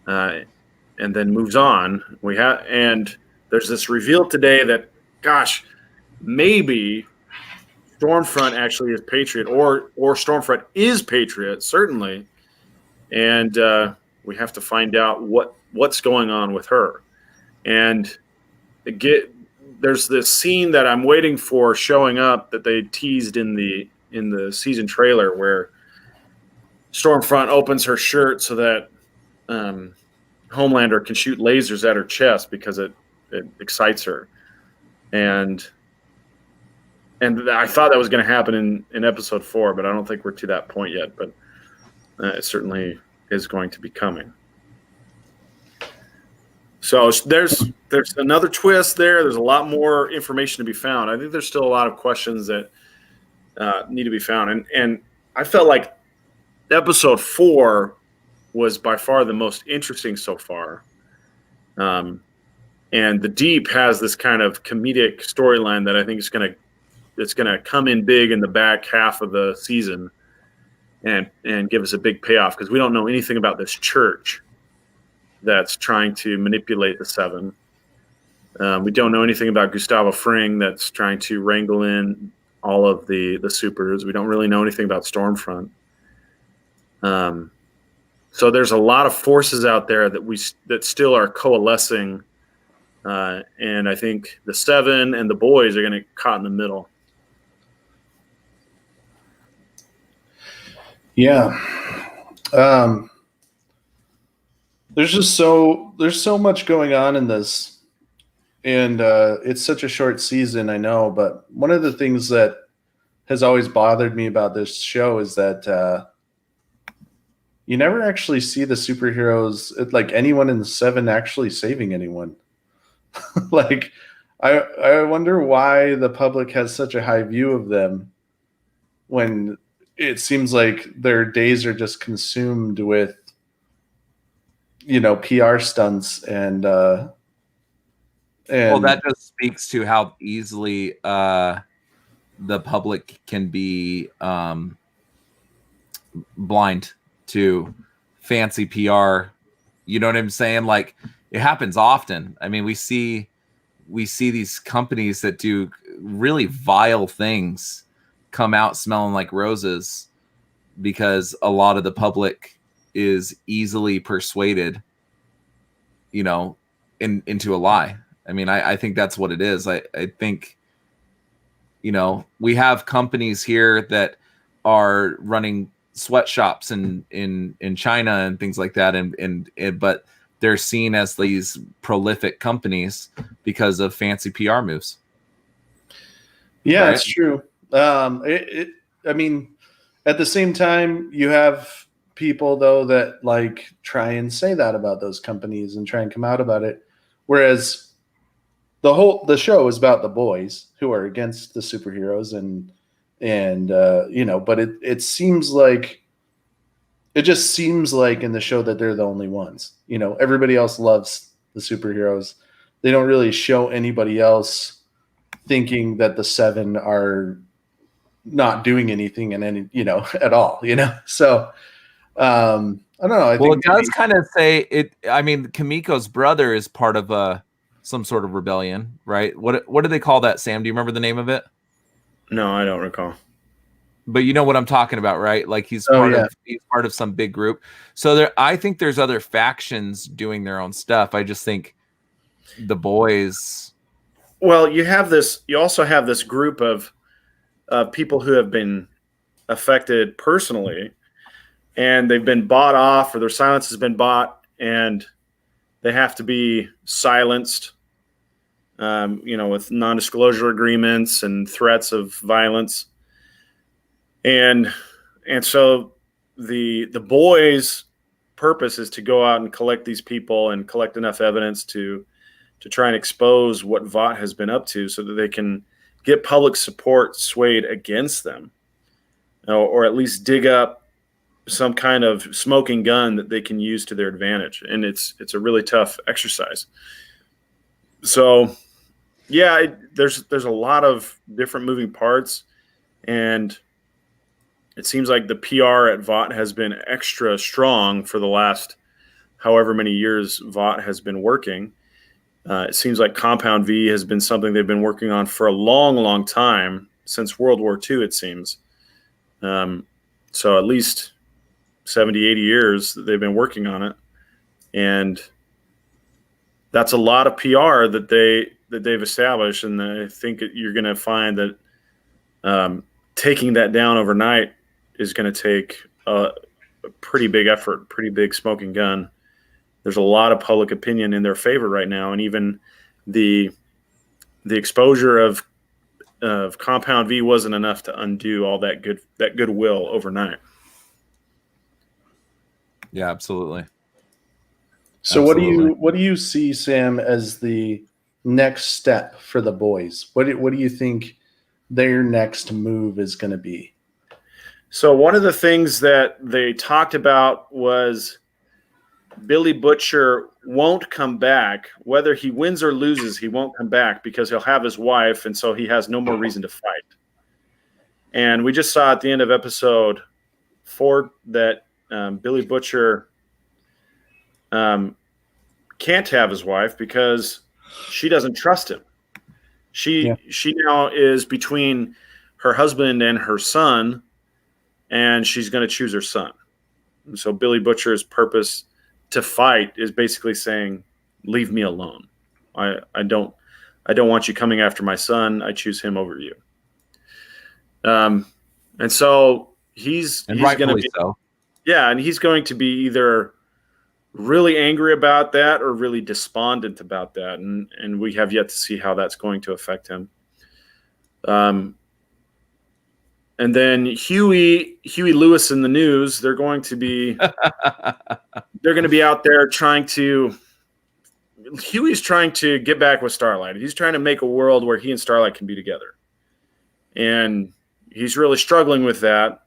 and then moves on. And there's this reveal today that, gosh, maybe Stormfront actually is Patriot, or Stormfront is Patriot, certainly. And we have to find out what's going on with her. And there's this scene that I'm waiting for showing up that they teased in the season trailer, where Stormfront opens her shirt so that Homelander can shoot lasers at her chest because it excites her. And I thought that was going to happen in episode 4, but I don't think we're to that point yet. But it certainly is going to be coming. So there's another twist there. There's a lot more information to be found. I think there's still a lot of questions that need to be found. And I felt like episode 4 was by far the most interesting so far. And The Deep has this kind of comedic storyline that I think is going to come in big in the back half of the season and give us a big payoff, because we don't know anything about this church that's trying to manipulate the Seven. We don't know anything about Gustavo Fring that's trying to wrangle in all of the supers. We don't really know anything about Stormfront. So there's a lot of forces out there that still are coalescing, and I think the Seven and the boys are going to get caught in the middle. Yeah. There's so much going on in this, and it's such a short season, I know, but one of the things that has always bothered me about this show is that you never actually see the superheroes, like anyone in the Seven, actually saving anyone. Like, I wonder why the public has such a high view of them when it seems like their days are just consumed with, PR stunts Well, and that just speaks to how easily the public can be blind to fancy PR. You know what I'm saying? Like, it happens often. I mean, we see these companies that do really vile things come out smelling like roses because a lot of the public is easily persuaded, into a lie. I mean, I think that's what it is. I think, we have companies here that are running sweatshops in China and things like that, and but they're seen as these prolific companies because of fancy PR moves. yeah, Right? it's true. I mean, at the same time, you have people though that like try and say that about those companies and try and come out about it, whereas the show is about the boys who are against the superheroes and but it seems like it just seems like in the show that they're the only ones. Everybody else loves the superheroes. They don't really show anybody else thinking that the Seven are not doing anything in any at all. So I don't know. I Well, think it does kind of say it. I mean, Kamiko's brother is part of some sort of rebellion, right? What do they call that, Sam? Do you remember the name of it? No, I don't recall. But you know what I'm talking about, right? Like he's yeah. part of some big group. So I think there's other factions doing their own stuff. I just think the boys. Well, you also have this group of people who have been affected personally, and they've been bought off, or their silence has been bought, and they have to be silenced, with non-disclosure agreements and threats of violence. And so the boys' purpose is to go out and collect these people and collect enough evidence to try and expose what Vought has been up to, so that they can get public support swayed against them, or at least dig up some kind of smoking gun that they can use to their advantage. And it's a really tough exercise. So, yeah, there's a lot of different moving parts, and it seems like the PR at Vought has been extra strong for the last however many years Vought has been working. It seems like Compound V has been something they've been working on for a long, long time, since World War II, it seems. So at least 70, 80 years that they've been working on it. And that's a lot of PR that they've established. And I think you're going to find that taking that down overnight is going to take a pretty big effort, pretty big smoking gun. There's a lot of public opinion in their favor right now, and even the exposure of Compound V wasn't enough to undo all that goodwill overnight. Yeah, absolutely. So what do you see, Sam, as the next step for the boys? What do you think their next move is going to be? So one of the things that they talked about was Billy Butcher won't come back. Whether he wins or loses, he won't come back because he'll have his wife, and so he has no more reason to fight. And we just saw at the end of episode 4 that Billy Butcher can't have his wife because she doesn't trust him. She now is between her husband and her son, and she's going to choose her son. And so Billy Butcher's purpose to fight is basically saying, leave me alone. I don't want you coming after my son. I choose him over you. And so he's going to be, so. Yeah. And he's going to be either really angry about that or really despondent about that. And we have yet to see how that's going to affect him. And And then Huey Lewis in the News, they're going to be out there Huey's trying to get back with Starlight. He's trying to make a world where he and Starlight can be together. And he's really struggling with that.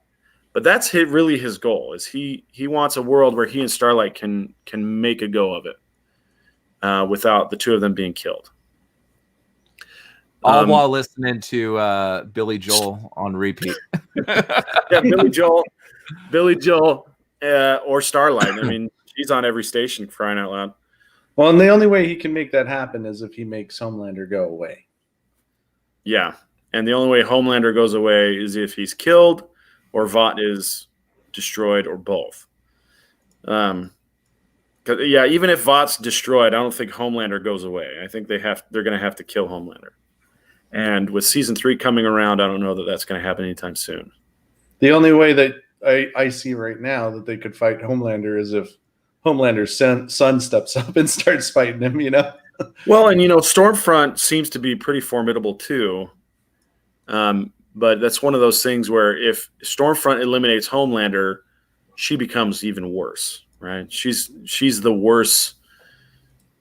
But that's really his goal, is he wants a world where he and Starlight can make a go of it without the two of them being killed. All while listening to Billy Joel on repeat. Yeah, Billy Joel, or Starlight. I mean, she's on every station, crying out loud. Well, and the only way he can make that happen is if he makes Homelander go away. Yeah, and the only way Homelander goes away is if he's killed or Vought is destroyed, or both. Even if Vought's destroyed, I don't think Homelander goes away. I think they're going to have to kill Homelander. And with season 3 coming around, I don't know that that's going to happen anytime soon. The only way that I see right now that they could fight Homelander is if Homelander's son steps up and starts fighting him, you know? Well, and, Stormfront seems to be pretty formidable too. But that's one of those things where if Stormfront eliminates Homelander, she becomes even worse, right? She's the worst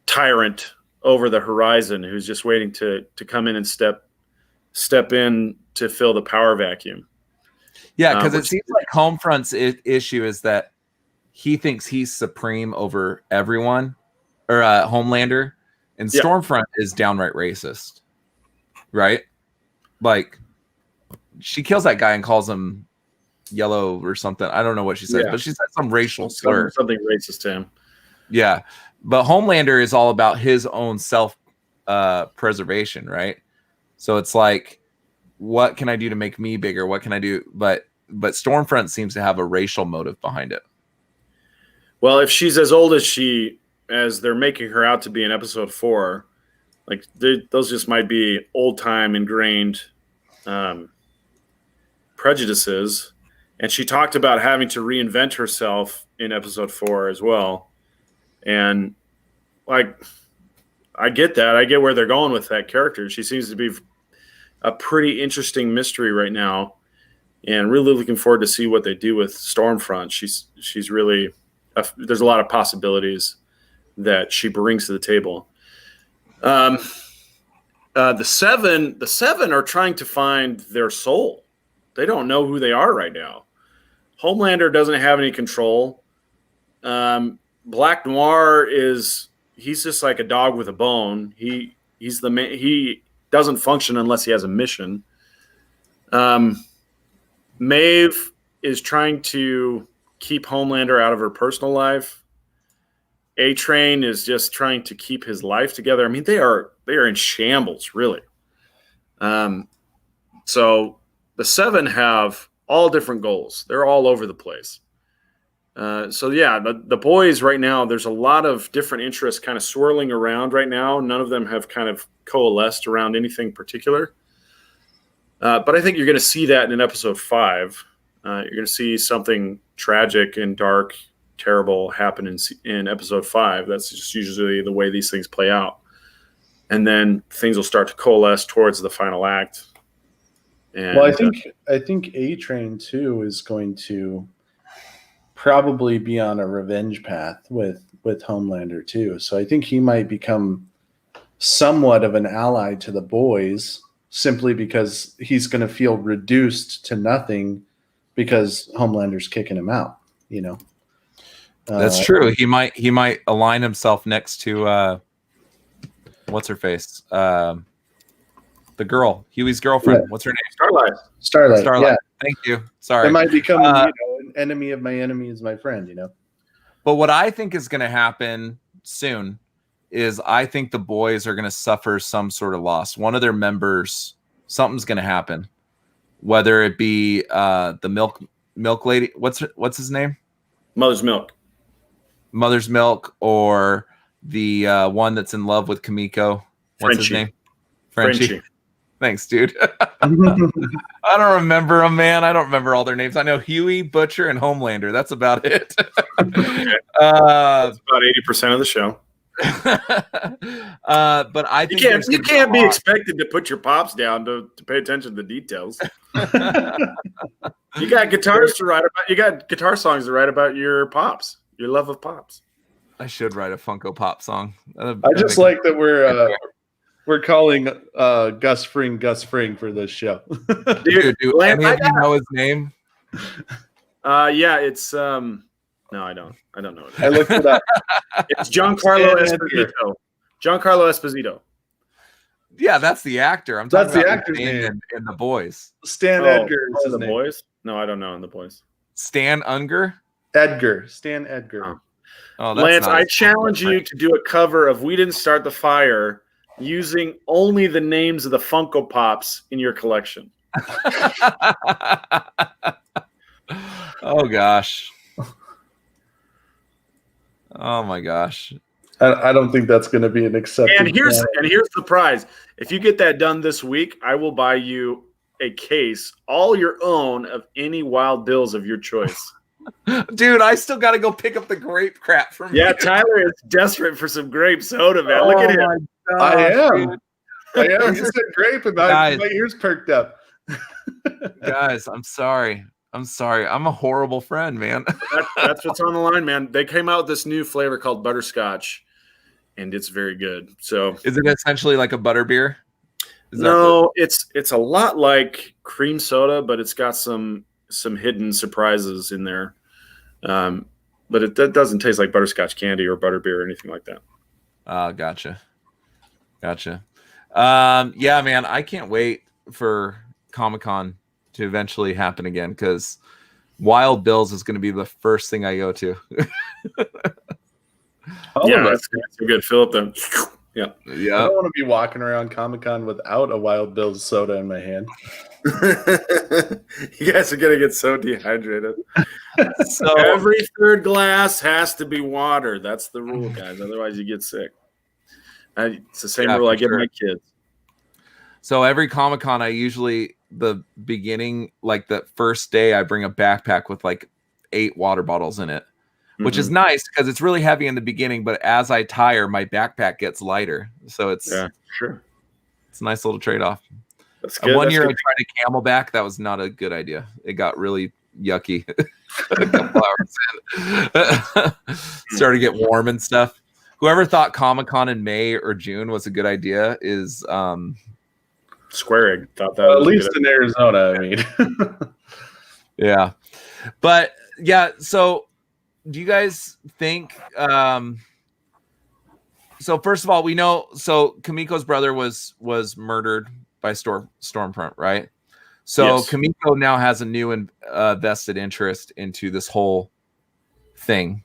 tyrant over the horizon who's just waiting to come in and step in to fill the power vacuum. Yeah, because it seems like Homefront's issue is that he thinks he's supreme over everyone, or Homelander, and Stormfront is downright racist, right? Like, she kills that guy and calls him yellow or something. I don't know what she said, but she said some racial slur. Something racist to him. Yeah. But Homelander is all about his own self preservation, right? So it's like, what can I do to make me bigger? What can I do? But Stormfront seems to have a racial motive behind it. Well, if she's as old as they're making her out to be in episode 4, like those just might be old time ingrained prejudices. And she talked about having to reinvent herself in episode 4 as well. And like, I get that. I get where they're going with that character. She seems to be a pretty interesting mystery right now, and really looking forward to see what they do with Stormfront. She's really there's a lot of possibilities that she brings to the table. The seven are trying to find their soul. They don't know who they are right now. Homelander doesn't have any control. Black Noir he's just like a dog with a bone. He's the man. He doesn't function unless he has a mission. Maeve is trying to keep Homelander out of her personal life. A-Train is just trying to keep his life together. I mean, they are in shambles, really. So the 7 have all different goals. They're all over the place. The boys right now, there's a lot of different interests kind of swirling around right now. None of them have kind of coalesced around anything particular. But I think you're going to see that in episode 5. You're going to see something tragic and dark, terrible happen in episode 5. That's just usually the way these things play out. And then things will start to coalesce towards the final act. And, well, I think A-Train too is going to probably be on a revenge path with Homelander too. So I think he might become somewhat of an ally to the boys, simply because he's going to feel reduced to nothing because Homelander's kicking him out, you know. That's true. He might align himself next to what's her face? The girl, Huey's girlfriend. Yeah. What's her name? Starlight. Yeah. Thank you. Sorry. It might become an enemy of my enemy is my friend, you know. But what I think is going to happen soon is I think the boys are going to suffer some sort of loss. One of their members, something's going to happen. Whether it be the milk lady, what's his name? Mother's Milk, or the one that's in love with Kimiko. What's his name? Frenchie. Thanks, dude. I don't remember them, man. I don't remember all their names. I know Huey, Butcher, and Homelander. That's about it. That's about 80% of the show. But I think You can't be expected to put your pops down to pay attention to the details. You got guitars to write about. You got guitar songs to write about your pops, your love of pops. I should write a Funko Pop song. I just like that we're calling Gus Fring for this show. Dude, do any of you know his name? Yeah, it's no, I don't know. I looked it up. It's Giancarlo Esposito. Giancarlo Esposito. Yeah, that's the actor. I'm talking about the actor's name in The Boys. Stan Edgar is his The name. Boys? No, I don't know in The Boys. Stan Unger? Stan Edgar. Oh, Lance, I challenge you to do a cover of We Didn't Start the Fire using only the names of the Funko Pops in your collection. Oh, gosh. Oh, my gosh. I don't think that's going to be an accepted. And here's the prize. If you get that done this week, I will buy you a case, all your own, of any Wild Bills of your choice. Dude, I still got to go pick up the grape crap from Yeah, Tyler is desperate for some grape soda, man. Look at him. I am. You said grape, and my ears perked up. Guys, I'm sorry. I'm a horrible friend, man. That's what's on the line, man. They came out with this new flavor called butterscotch, and it's very good. So, is it essentially like a butterbeer? No, it's a lot like cream soda, but it's got some hidden surprises in there. But it doesn't taste like butterscotch candy or butterbeer or anything like that. Gotcha. Yeah, man, I can't wait for Comic-Con to eventually happen again, because Wild Bills is going to be the first thing I go to. Yeah, that's a good fill up then. Yeah. I don't want to be walking around Comic-Con without a Wild Bills soda in my hand. You guys are gonna get so dehydrated. So every third glass has to be water. That's the rule, guys. Otherwise, you get sick. It's the same rule I give my kids. So every Comic-Con, I usually, the beginning, like the first day, I bring a backpack with like 8 water bottles in it, which is nice because it's really heavy in the beginning. But as I tire, my backpack gets lighter. So it's it's a nice little trade-off. That's good. One year I tried a Camelback. That was not a good idea. It got really yucky. A couple hours in. Started to get warm and stuff. Whoever thought Comic-Con in May or June was a good idea is Square Egg thought that. At least in Arizona, I mean. Yeah. But yeah, so do you guys think so first of all, we know Kamiko's brother was murdered by Stormfront, right? So yes. Kamiko now has a new vested interest into this whole thing.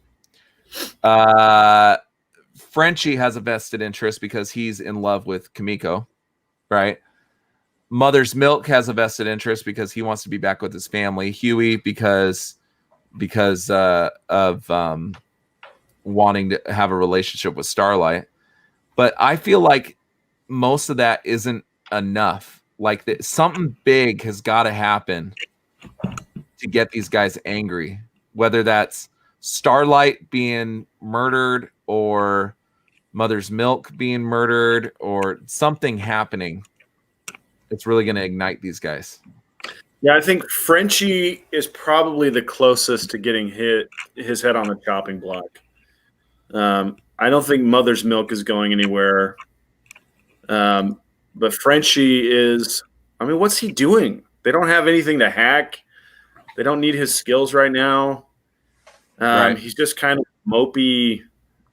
Frenchie has a vested interest because he's in love with Kamiko, right? Mother's Milk has a vested interest because he wants to be back with his family. Huey because of wanting to have a relationship with Starlight. But I feel like most of that isn't enough. Like something big has got to happen to get these guys angry, whether that's Starlight being murdered or Mother's Milk being murdered or something happening. It's really going to ignite these guys. Yeah, I think Frenchie is probably the closest to getting his head on the chopping block. I don't think Mother's Milk is going anywhere. But Frenchie is, I mean, what's he doing? They don't have anything to hack. They don't need his skills right now. Right. He's just kind of mopey,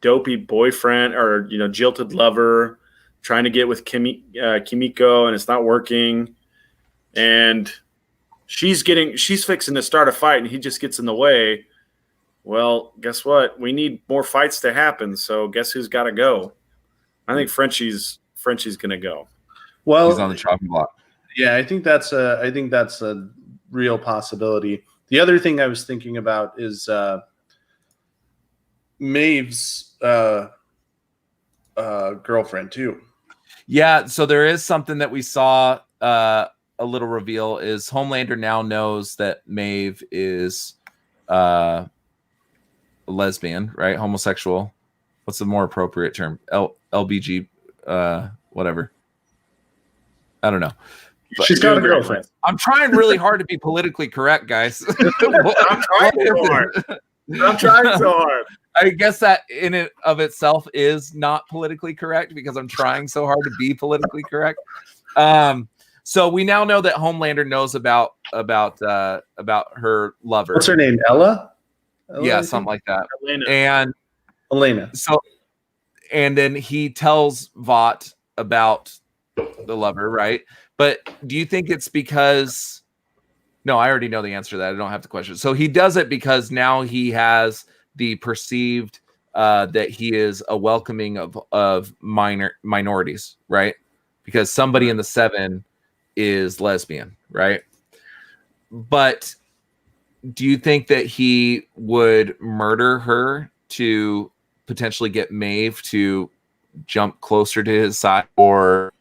dopey boyfriend or, jilted lover trying to get with Kimiko, and it's not working. And she's fixing to start a fight, and he just gets in the way. Well, guess what? We need more fights to happen. So guess who's got to go? I think Frenchie's going to go. Well, he's on the chopping block. Yeah, I think that's a real possibility. The other thing I was thinking about is Maeve's girlfriend too. Yeah, so there is something that we saw. A little reveal is Homelander now knows that Maeve is a lesbian, right? Homosexual. What's the more appropriate term? LBG, whatever. I don't know. But She's got a girlfriend. I'm trying really hard to be politically correct, guys. I'm trying so hard. I guess that in and of itself is not politically correct because I'm trying so hard to be politically correct. So we now know that Homelander knows about her lover. What's her name? Ella? Yeah, something like that. Elena. And Elena. so, and then he tells Vought about the lover, right? But do you think it's because? No, I already know the answer to that. I don't have to question. So he does it because now he has the perceived that he is a welcoming of minorities, right? Because somebody in the 7 is lesbian, right? But do you think that he would murder her to potentially get Maeve to jump closer to his side, or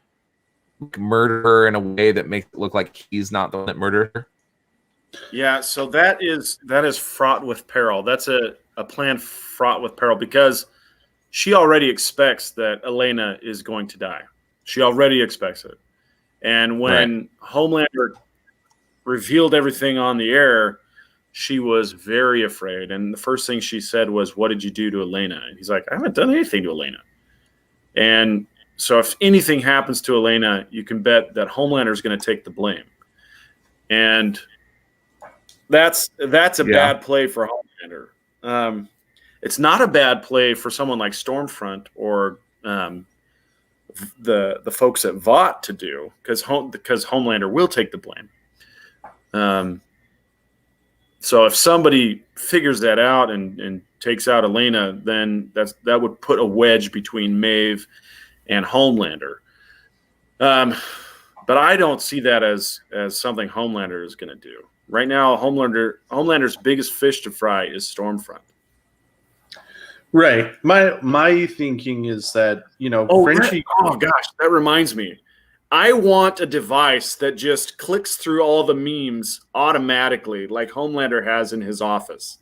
murder her in a way that makes it look like he's not the one that murdered her? Yeah, so that is fraught with peril. That's a plan fraught with peril because she already expects that Elena is going to die. She already expects it. And when Homelander revealed everything on the air, she was very afraid. And the first thing she said was, "What did you do to Elena?" And he's like, "I haven't done anything to Elena." And so if anything happens to Elena, you can bet that Homelander is going to take the blame. And that's a bad play for Homelander. It's not a bad play for someone like Stormfront or the folks at Vought to do, because Homelander will take the blame. So if somebody figures that out and takes out Elena, then that would put a wedge between Maeve and Homelander. But I don't see that as something Homelander is going to do. Right now, Homelander's biggest fish to fry is Stormfront. Right. My thinking is that, Frenchie. Oh gosh, that reminds me. I want a device that just clicks through all the memes automatically, like Homelander has in his office.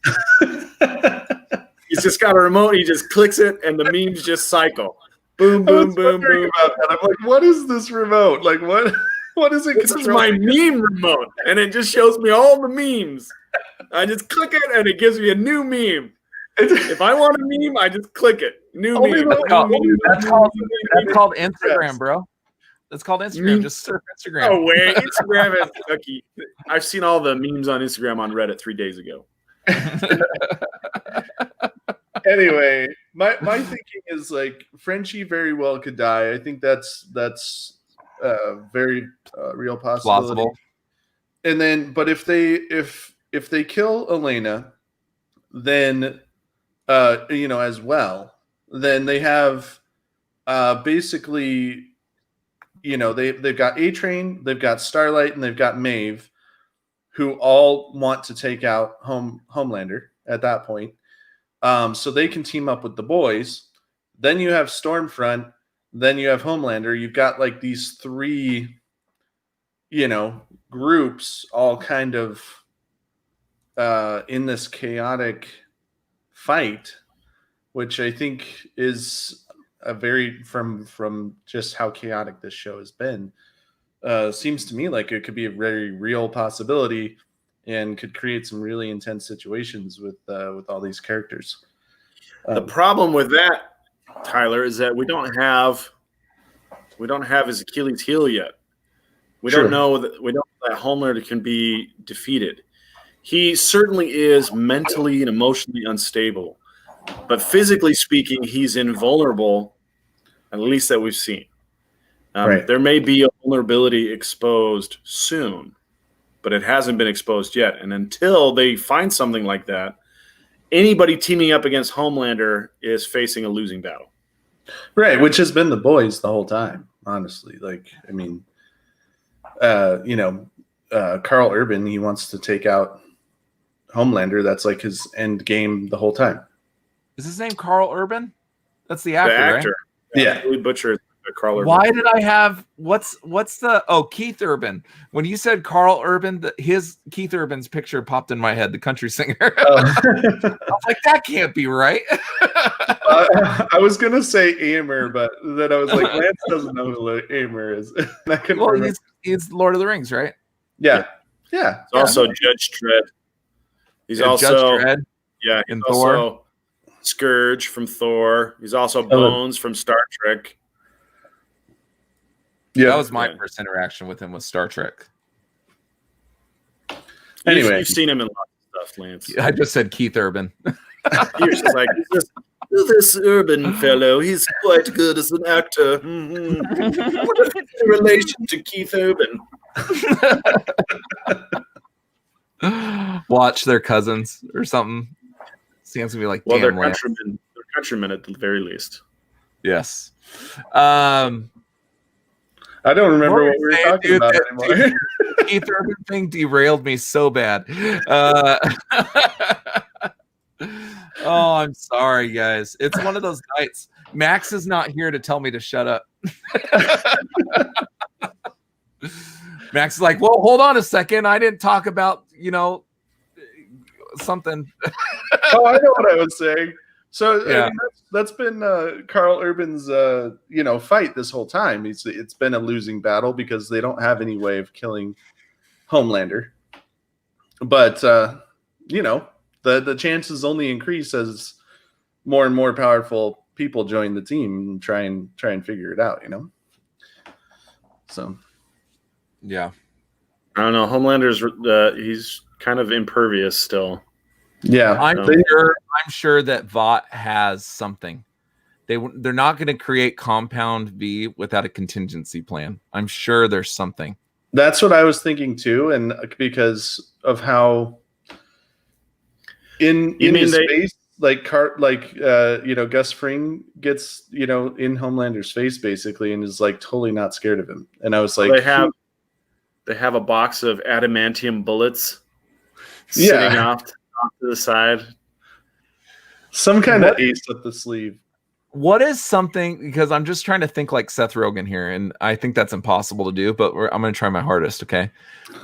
He's just got a remote. He just clicks it, and the memes just cycle. Boom, boom, boom, boom. About that. I'm like, what is this remote? Like, what? What is it? This is my meme remote, and it just shows me all the memes. I just click it, and it gives me a new meme. If I want a meme, I just click it. New meme. That's called Instagram, bro. That's called Instagram. Just surf Instagram. Oh wait, Instagram is cookie. I've seen all the memes on Instagram on Reddit 3 days ago. Anyway, my thinking is like Frenchie very well could die. I think that's very real possibility. Plausible. And then, but if they kill Elena, then as well, then they have basically, they've got A-Train, they've got Starlight, and they've got Maeve, who all want to take out Homelander at that point. So they can team up with the boys. Then you have Stormfront. Then you have Homelander. You've got like these 3, groups all kind of in this chaotic fight, which I think is a very from just how chaotic this show has been. Seems to me like it could be a very real possibility and could create some really intense situations with all these characters. The problem with that, Tyler, is that we don't have his Achilles heel yet. We don't know that Homelander can be defeated. He certainly is mentally and emotionally unstable, but physically speaking, he's invulnerable, at least that we've seen. There may be a vulnerability exposed soon, but it hasn't been exposed yet. And until they find something like that, anybody teaming up against Homelander is facing a losing battle. Right, which has been the boys the whole time, honestly. Like, I mean, Carl Urban, he wants to take out Homelander. That's like his end game the whole time. Is his name Carl Urban? That's the actor, right? Yeah. Really butchered Carl Urban. Why did I have what's the Keith Urban? When you said Carl Urban, his Keith Urban's picture popped in my head, the country singer. I was like, that can't be right. I was gonna say Amer, but then I was like, Lance doesn't know who Amer is. I couldn't remember. He's Lord of the Rings, right? Yeah. He's also Judge Dredd. He's also Judge Dredd. Yeah, he's in also Thor. Scourge from Thor. He's also Bones from Star Trek. Yeah, that was my first interaction with him with Star Trek. Anyway, you've seen him in lots of stuff, Lance. I just said Keith Urban. You're just like, this Urban fellow, he's quite good as an actor. Mm-hmm. What if it's in relation to Keith Urban? Watch their cousins or something. Seems to be like, well, they're damn, Lance. countrymen. They're countrymen at the very least. Yes. I don't remember what we were talking about anymore. Keith Urban thing derailed me so bad. Oh, I'm sorry, guys. It's one of those nights. Max is not here to tell me to shut up. Max is like, well, hold on a second. I didn't talk about, something. Oh, I know what I was saying. So yeah. I mean, that's been Carl Urban's fight this whole time. It's been a losing battle because they don't have any way of killing Homelander. But the chances only increase as more and more powerful people join the team and try and figure it out. So yeah, I don't know. Homelander's he's kind of impervious still. Yeah, I'm sure that Vought has something. They're not going to create Compound V without a contingency plan. I'm sure there's something. That's what I was thinking too, and because of how in his face, Gus Fring gets in Homelander's face basically, and is like totally not scared of him. And I was like, they have a box of adamantium bullets sitting off to the side. Some kind of ace up the sleeve. What is something, because I'm just trying to think like Seth Rogen here, and I think that's impossible to do, but I'm going to try my hardest, okay?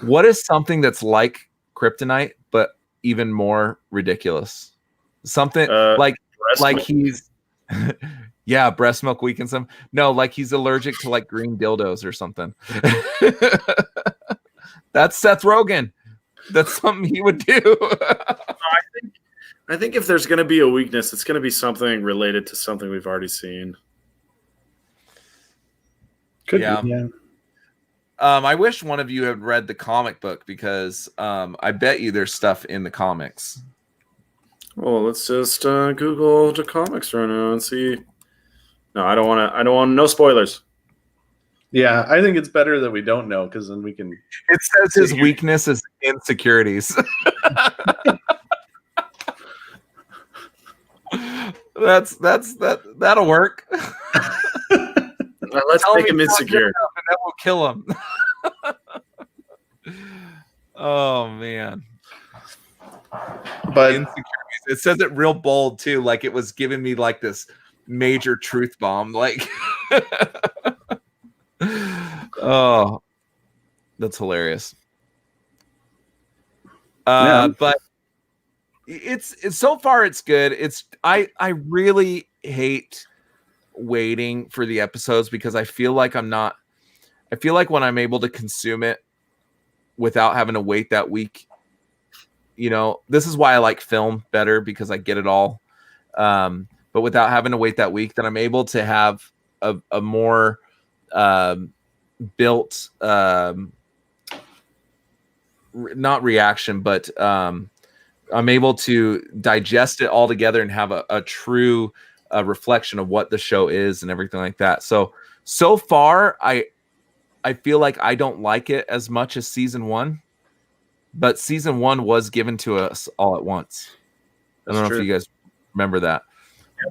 What is something that's like Kryptonite, but even more ridiculous? Something like he's... yeah, breast milk weakens him. No, like he's allergic to like green dildos or something. That's Seth Rogen. That's something he would do. I think if there's going to be a weakness, it's going to be something related to something we've already seen. Could be. Yeah. I wish one of you had read the comic book because I bet you there's stuff in the comics. Well, let's just Google the comics right now and see. No, I don't want no spoilers. Yeah, I think it's better that we don't know because then we can. It says his weakness is insecurities. That'll work. Let's make him insecure, and that will kill him. Oh man! But insecurities. It says it real bold too, like it was giving me like this major truth bomb. Like, oh, that's hilarious. But it's so far it's good. I really hate waiting for the episodes because I feel like when I'm able to consume it without having to wait that week, this is why I like film better because I get it all. But without having to wait that week, then I'm able to have a more built not reaction, but I'm able to digest it all together and have a true reflection of what the show is and everything like that. So far, I feel like I don't like it as much as season 1, but season 1 was given to us all at once. I don't know if you guys remember that,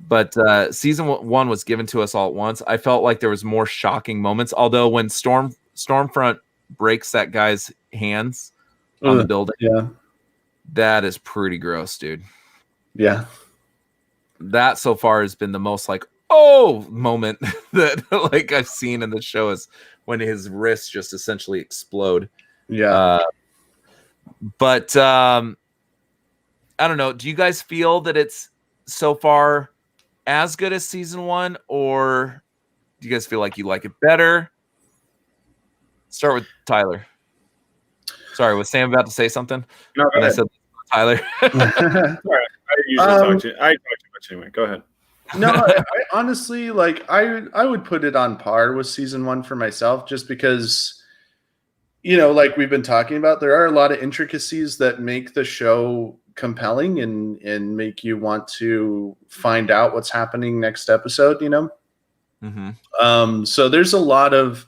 but season 1 was given to us all at once. I felt like there was more shocking moments. Although when Stormfront breaks that guy's hands on the building, that is pretty gross, dude. Yeah. That so far has been the most like oh moment that like I've seen in the show is when his wrists just essentially explode. Yeah. But I don't know. Do you guys feel that it's so far as good as season 1, or do you guys feel like you like it better? Start with Tyler. Sorry, was Sam about to say something? No, go When I ahead. said Tyler. Sorry, I usually talk to you. I talk too much anyway. Go ahead. No, I honestly like I would put it on par with season 1 for myself, just because, like we've been talking about, there are a lot of intricacies that make the show compelling and make you want to find out what's happening next episode. Mm-hmm. So there's a lot of,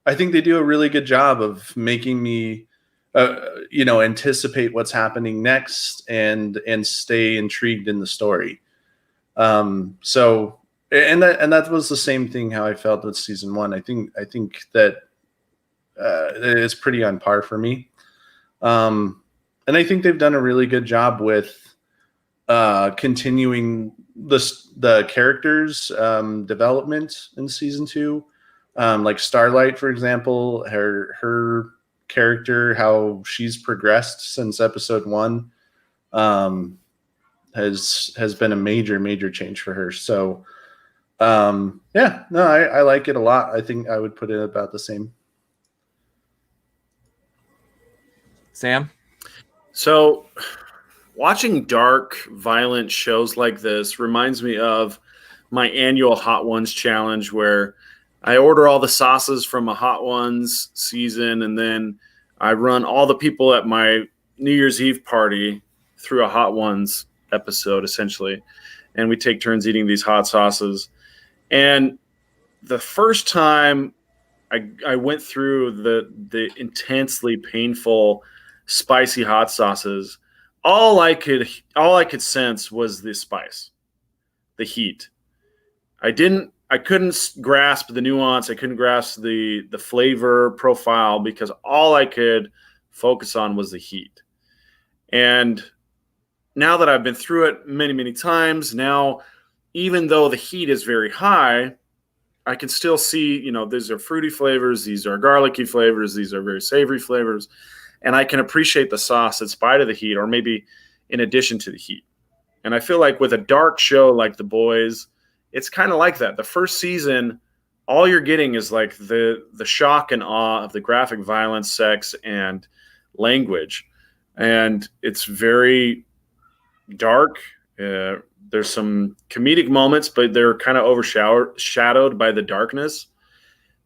I think they do a really good job of making me anticipate what's happening next and stay intrigued in the story. So that was the same thing how I felt with season 1. I think that it's pretty on par for me. And I think they've done a really good job with continuing the characters' development in season 2. Like Starlight, for example, her character, how she's progressed since episode 1, has been a major change for her. So I like it a lot. I think I would put it about the same. Sam? So watching dark, violent shows like this reminds me of my annual Hot Ones challenge, where I order all the sauces from a Hot Ones season, and then I run all the people at my New Year's Eve party through a Hot Ones episode, essentially. And we take turns eating these hot sauces. And the first time I went through the intensely painful, spicy hot sauces, all I could sense was the spice, the heat. I couldn't grasp the nuance. I couldn't grasp the flavor profile, because all I could focus on was the heat. And now that I've been through it many times, now, even though the heat is very high, I can still see, these are fruity flavors, these are garlicky flavors, these are very savory flavors, and I can appreciate the sauce in spite of the heat, or maybe in addition to the heat. And I feel like with a dark show like The Boys, it's kind of like that. The first season, all you're getting is like the shock and awe of the graphic violence, sex, and language. And it's very dark. There's some comedic moments, but they're kind of overshadowed by the darkness.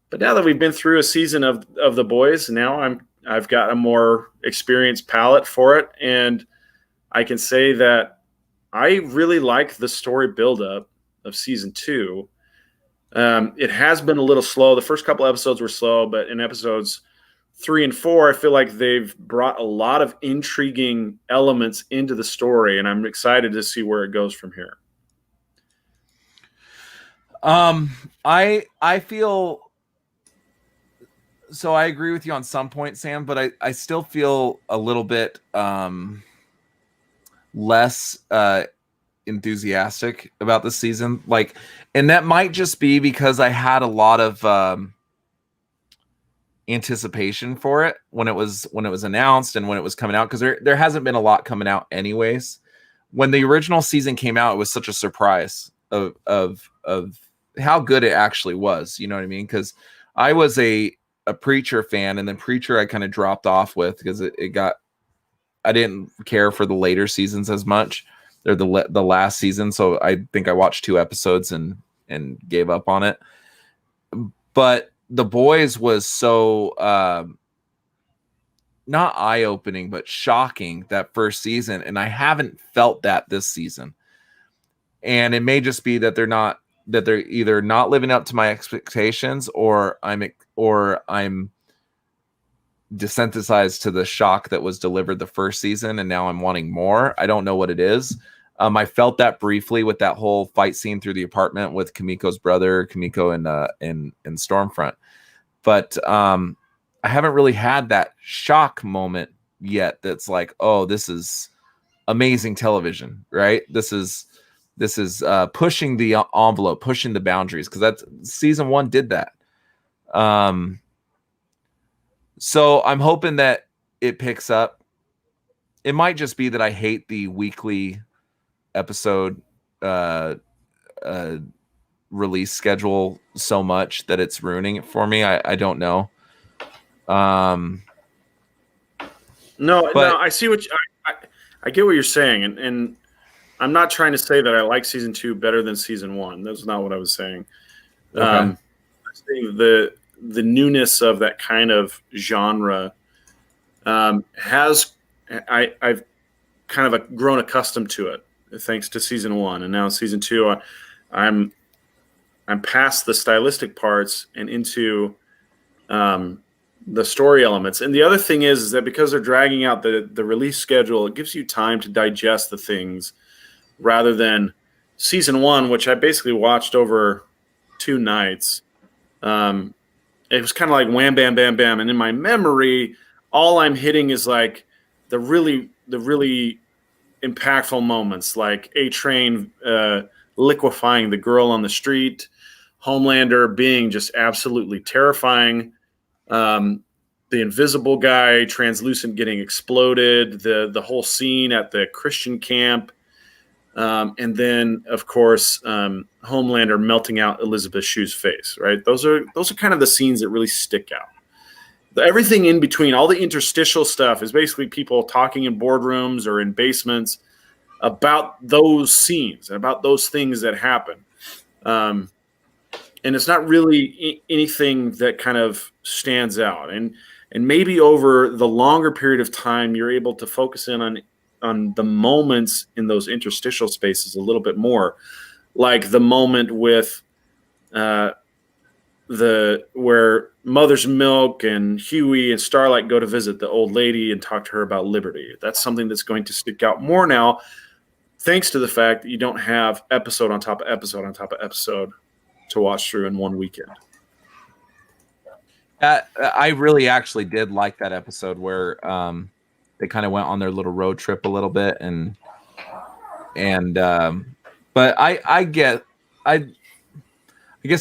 But now that we've been through a season of The Boys, now I've got a more experienced palette for it, and I can say that I really like the story buildup of season 2. It has been a little slow. The first couple episodes were slow, but in episodes 3 and 4, I feel like they've brought a lot of intriguing elements into the story, and I'm excited to see where it goes from here. I feel so. I agree with you on some point, Sam, but I still feel a little bit less enthusiastic about this season. Like, and that might just be because I had a lot of anticipation for it when it was announced and when it was coming out, because there hasn't been a lot coming out anyways. When the original season came out, it was such a surprise of how good it actually was. You know what I mean? Because I was a Preacher fan, and then Preacher I kind of dropped off with, because I didn't care for the later seasons as much. They're the last season, so I think I watched 2 episodes and gave up on it. But The Boys was so not eye-opening, but shocking that first season, and I haven't felt that this season. And it may just be that they're either not living up to my expectations, or I'm desensitized to the shock that was delivered the first season, and now I'm wanting more. I don't know what it is. I felt that briefly with that whole fight scene through the apartment with Kimiko's brother, Kimiko and Stormfront. But I haven't really had that shock moment yet that's like, oh, this is amazing television, right? This is This is pushing the envelope, pushing the boundaries, because that's season 1 did that. So I'm hoping that it picks up. It might just be that I hate the weekly episode release schedule so much that it's ruining it for me. I don't know. No, I see what I get what you're saying, and I'm not trying to say that I like season 2 better than season 1. That's not what I was saying. Okay. I'm saying the newness of that kind of genre I've kind of grown accustomed to it thanks to season 1, and now season 2, I'm past the stylistic parts and into the story elements. And the other thing is that because they're dragging out the release schedule, it gives you time to digest the things rather than season 1, which I basically watched over 2 nights. It was kind of like wham, bam, bam, bam. And in my memory, all I'm hitting is like the really impactful moments, like A-Train liquefying the girl on the street, Homelander being just absolutely terrifying, the invisible guy, translucent, getting exploded, the whole scene at the Christian camp, and then of course Homelander melting out Elizabeth Shue's face. Right, those are kind of the scenes that really stick out. Everything in between, all the interstitial stuff, is basically people talking in boardrooms or in basements about those scenes and about those things that happen. And it's not really anything that kind of stands out. And maybe over the longer period of time, you're able to focus in on the moments in those interstitial spaces a little bit more, like the moment with where Mother's Milk and Huey and Starlight go to visit the old lady and talk to her about liberty. That's something that's going to stick out more now, thanks to the fact that you don't have episode on top of episode on top of episode to watch through in one weekend. I really actually did like that episode where they kind of went on their little road trip a little bit, but I guess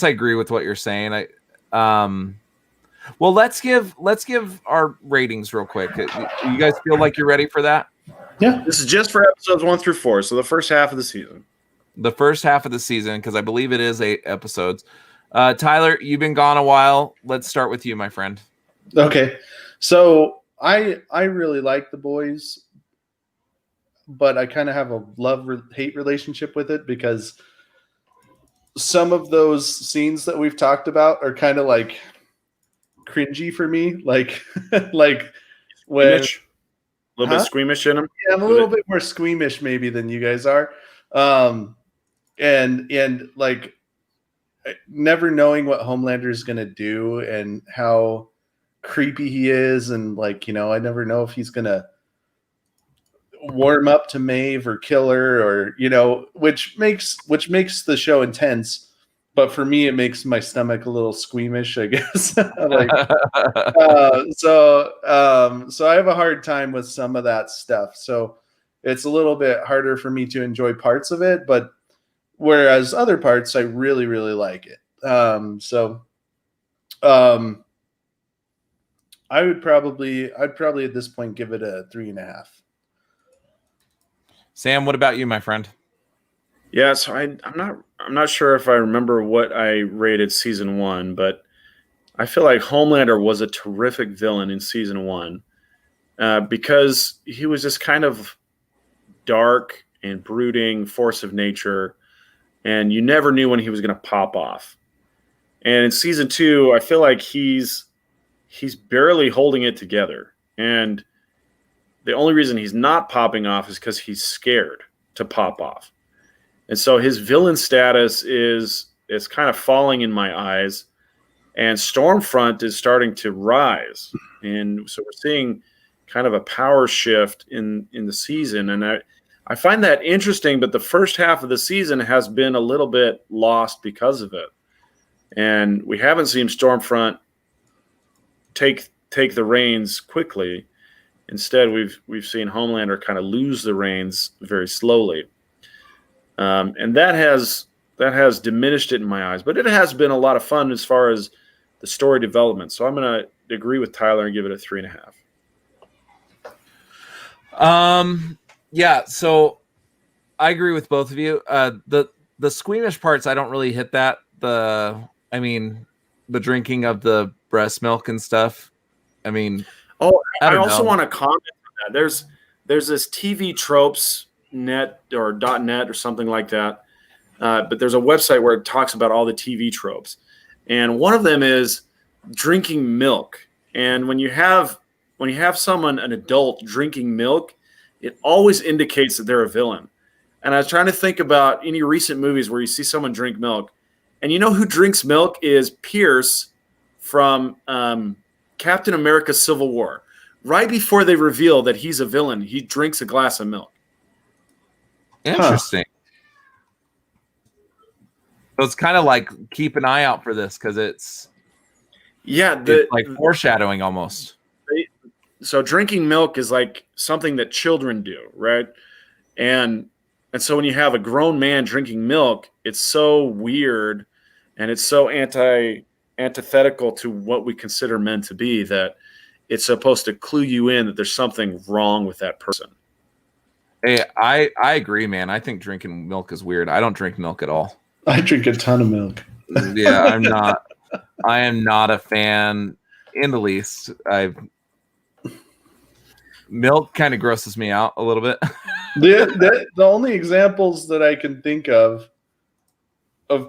I agree with what you're saying. Well, let's give our ratings real quick. You guys feel like you're ready for that? Yeah. This is just for episodes 1 through 4, so the first half of the season. The first half of the season, because I believe it is 8 episodes. Tyler, you've been gone a while. Let's start with you, my friend. Okay. So I really like The Boys, but I kind of have a love-hate relationship with it because some of those scenes that we've talked about are kind of like cringy for me. Like when Squeamish? A little bit squeamish in them. Yeah, I'm a little bit more squeamish maybe than you guys are. And like never knowing what Homelander is going to do and how creepy he is. And like, I never know if he's going to warm up to Maeve or kill her or, which makes the show intense. But for me, it makes my stomach a little squeamish, I guess. So I have a hard time with some of that stuff. So it's a little bit harder for me to enjoy parts of it, but whereas other parts, I really, really like it. I'd probably at this point give it a 3.5. Sam, what about you, my friend? Yeah, so I'm not sure if I remember what I rated season 1, but I feel like Homelander was a terrific villain in season 1 because he was just kind of dark and brooding force of nature, and you never knew when he was going to pop off. And in season 2, I feel like he's barely holding it together, and the only reason he's not popping off is because he's scared to pop off. And so his villain status is kind of falling in my eyes, and Stormfront is starting to rise. And so we're seeing kind of a power shift in the season. And I find that interesting, but the first half of the season has been a little bit lost because of it. And we haven't seen Stormfront take the reins quickly. Instead, we've seen Homelander kind of lose the reins very slowly. and that has diminished it in my eyes. But it has been a lot of fun as far as the story development. So I'm going to agree with Tyler and give it a 3.5. Yeah, so I agree with both of you. The squeamish parts, I don't really hit that. The drinking of the breast milk and stuff. I mean, I also want to comment on that. There's this TV tropes net or .net or something like that. But there's a website where it talks about all the TV tropes. And one of them is drinking milk. And when you have someone, an adult, drinking milk, it always indicates that they're a villain. And I was trying to think about any recent movies where you see someone drink milk. And you know who drinks milk is Pierce from Captain America Civil War. Right before they reveal that he's a villain, he drinks a glass of milk. Interesting. So it's kind of like keep an eye out for this because it's like foreshadowing almost. So drinking milk is like something that children do, right? And so when you have a grown man drinking milk, it's so weird and it's so antithetical to what we consider men to be that it's supposed to clue you in that there's something wrong with that person. Hey, I agree, man. I think drinking milk is weird. I don't drink milk at all. I drink a ton of milk. Yeah, I am not a fan in the least. Milk kind of grosses me out a little bit. The only examples that I can think of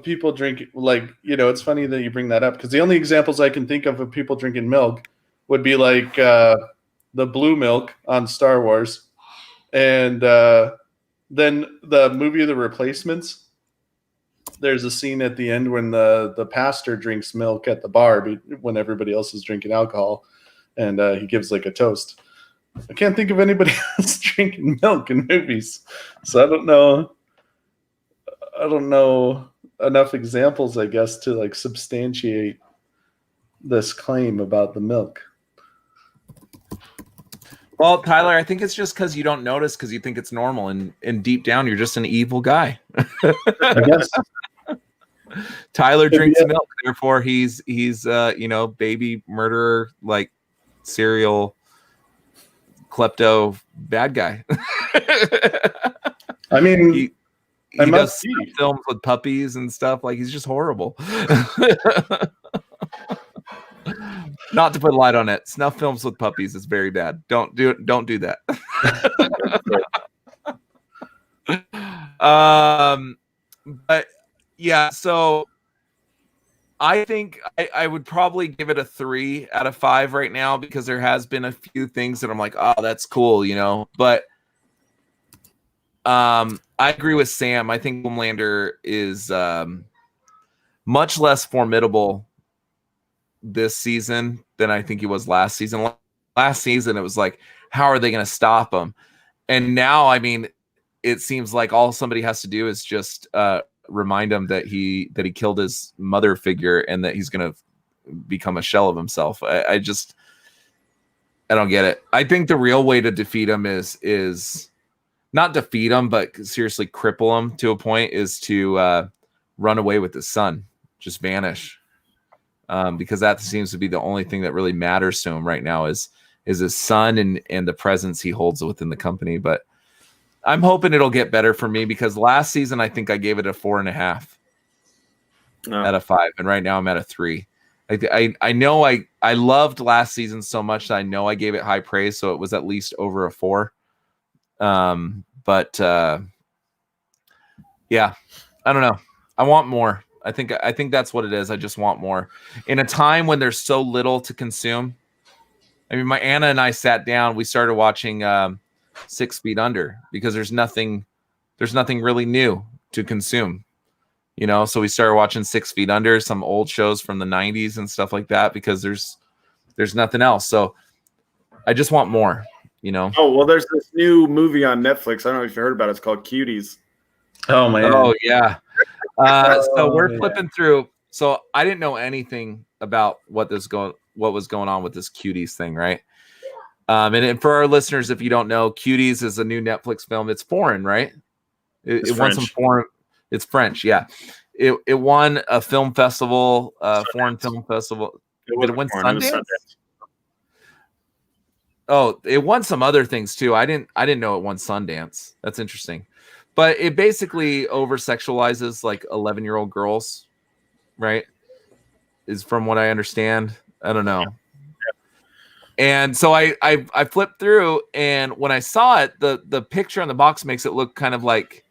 people drinking, like, it's funny that you bring that up because the only examples I can think of people drinking milk would be like the blue milk on Star Wars. And then the movie The Replacements, there's a scene at the end when the pastor drinks milk at the bar when everybody else is drinking alcohol, and he gives like a toast. I can't think of anybody else drinking milk in movies, so I don't know enough examples, I guess, to like substantiate this claim about the milk. Well, Tyler, I think it's just because you don't notice because you think it's normal, and deep down you're just an evil guy. I guess. Tyler drinks milk, therefore he's baby murderer, like serial klepto bad guy. I mean, he does films with puppies and stuff. Like he's just horrible. Not to put a light on it. Snuff films with puppies is very bad. Don't do it. Don't do that. But yeah, so I think I would probably give it a 3 out of 5 right now because there has been a few things that I'm like, oh, that's cool, But I agree with Sam. I think Homelander is much less formidable this season than I think he was last season. Last season, it was like, how are they going to stop him? And now, I mean, it seems like all somebody has to do is just remind him that he killed his mother figure and that he's going to become a shell of himself. I don't get it. I think the real way to defeat him is not defeat him, but seriously cripple him to a point is to run away with his son, just vanish. Because that seems to be the only thing that really matters to him right now is his son and the presence he holds within the company. But I'm hoping it'll get better for me because last season I think I gave it a 4.5 out of 5, and right now I'm at a 3. I know I loved last season so much that I know I gave it high praise, so it was at least over a 4. But yeah, I don't know. I want more. I think that's what it is. I just want more. In a time when there's so little to consume. I mean, my Anna and I sat down. We started watching 6 Feet Under because there's nothing really new to consume. So we started watching 6 Feet Under, some old shows from the 90s and stuff like that because there's nothing else. So I just want more, Oh, well, there's this new movie on Netflix. I don't know if you heard about it. It's called Cuties. Oh, man. Oh, yeah. So we're flipping through. So I didn't know anything about what was going on with this Cuties thing, right? And for our listeners, if you don't know, Cuties is a new Netflix film. It's foreign, right? It's It won some French. foreign. It's French, yeah. It won a film festival, foreign film festival. Did it win Sundance? Oh, it won some other things too. I didn't know it won Sundance. That's interesting. But it basically over sexualizes like 11-year-old girls, right? Is from what I understand. I don't know. And so I flipped through, and when I saw it, the picture on the box makes it look kind of like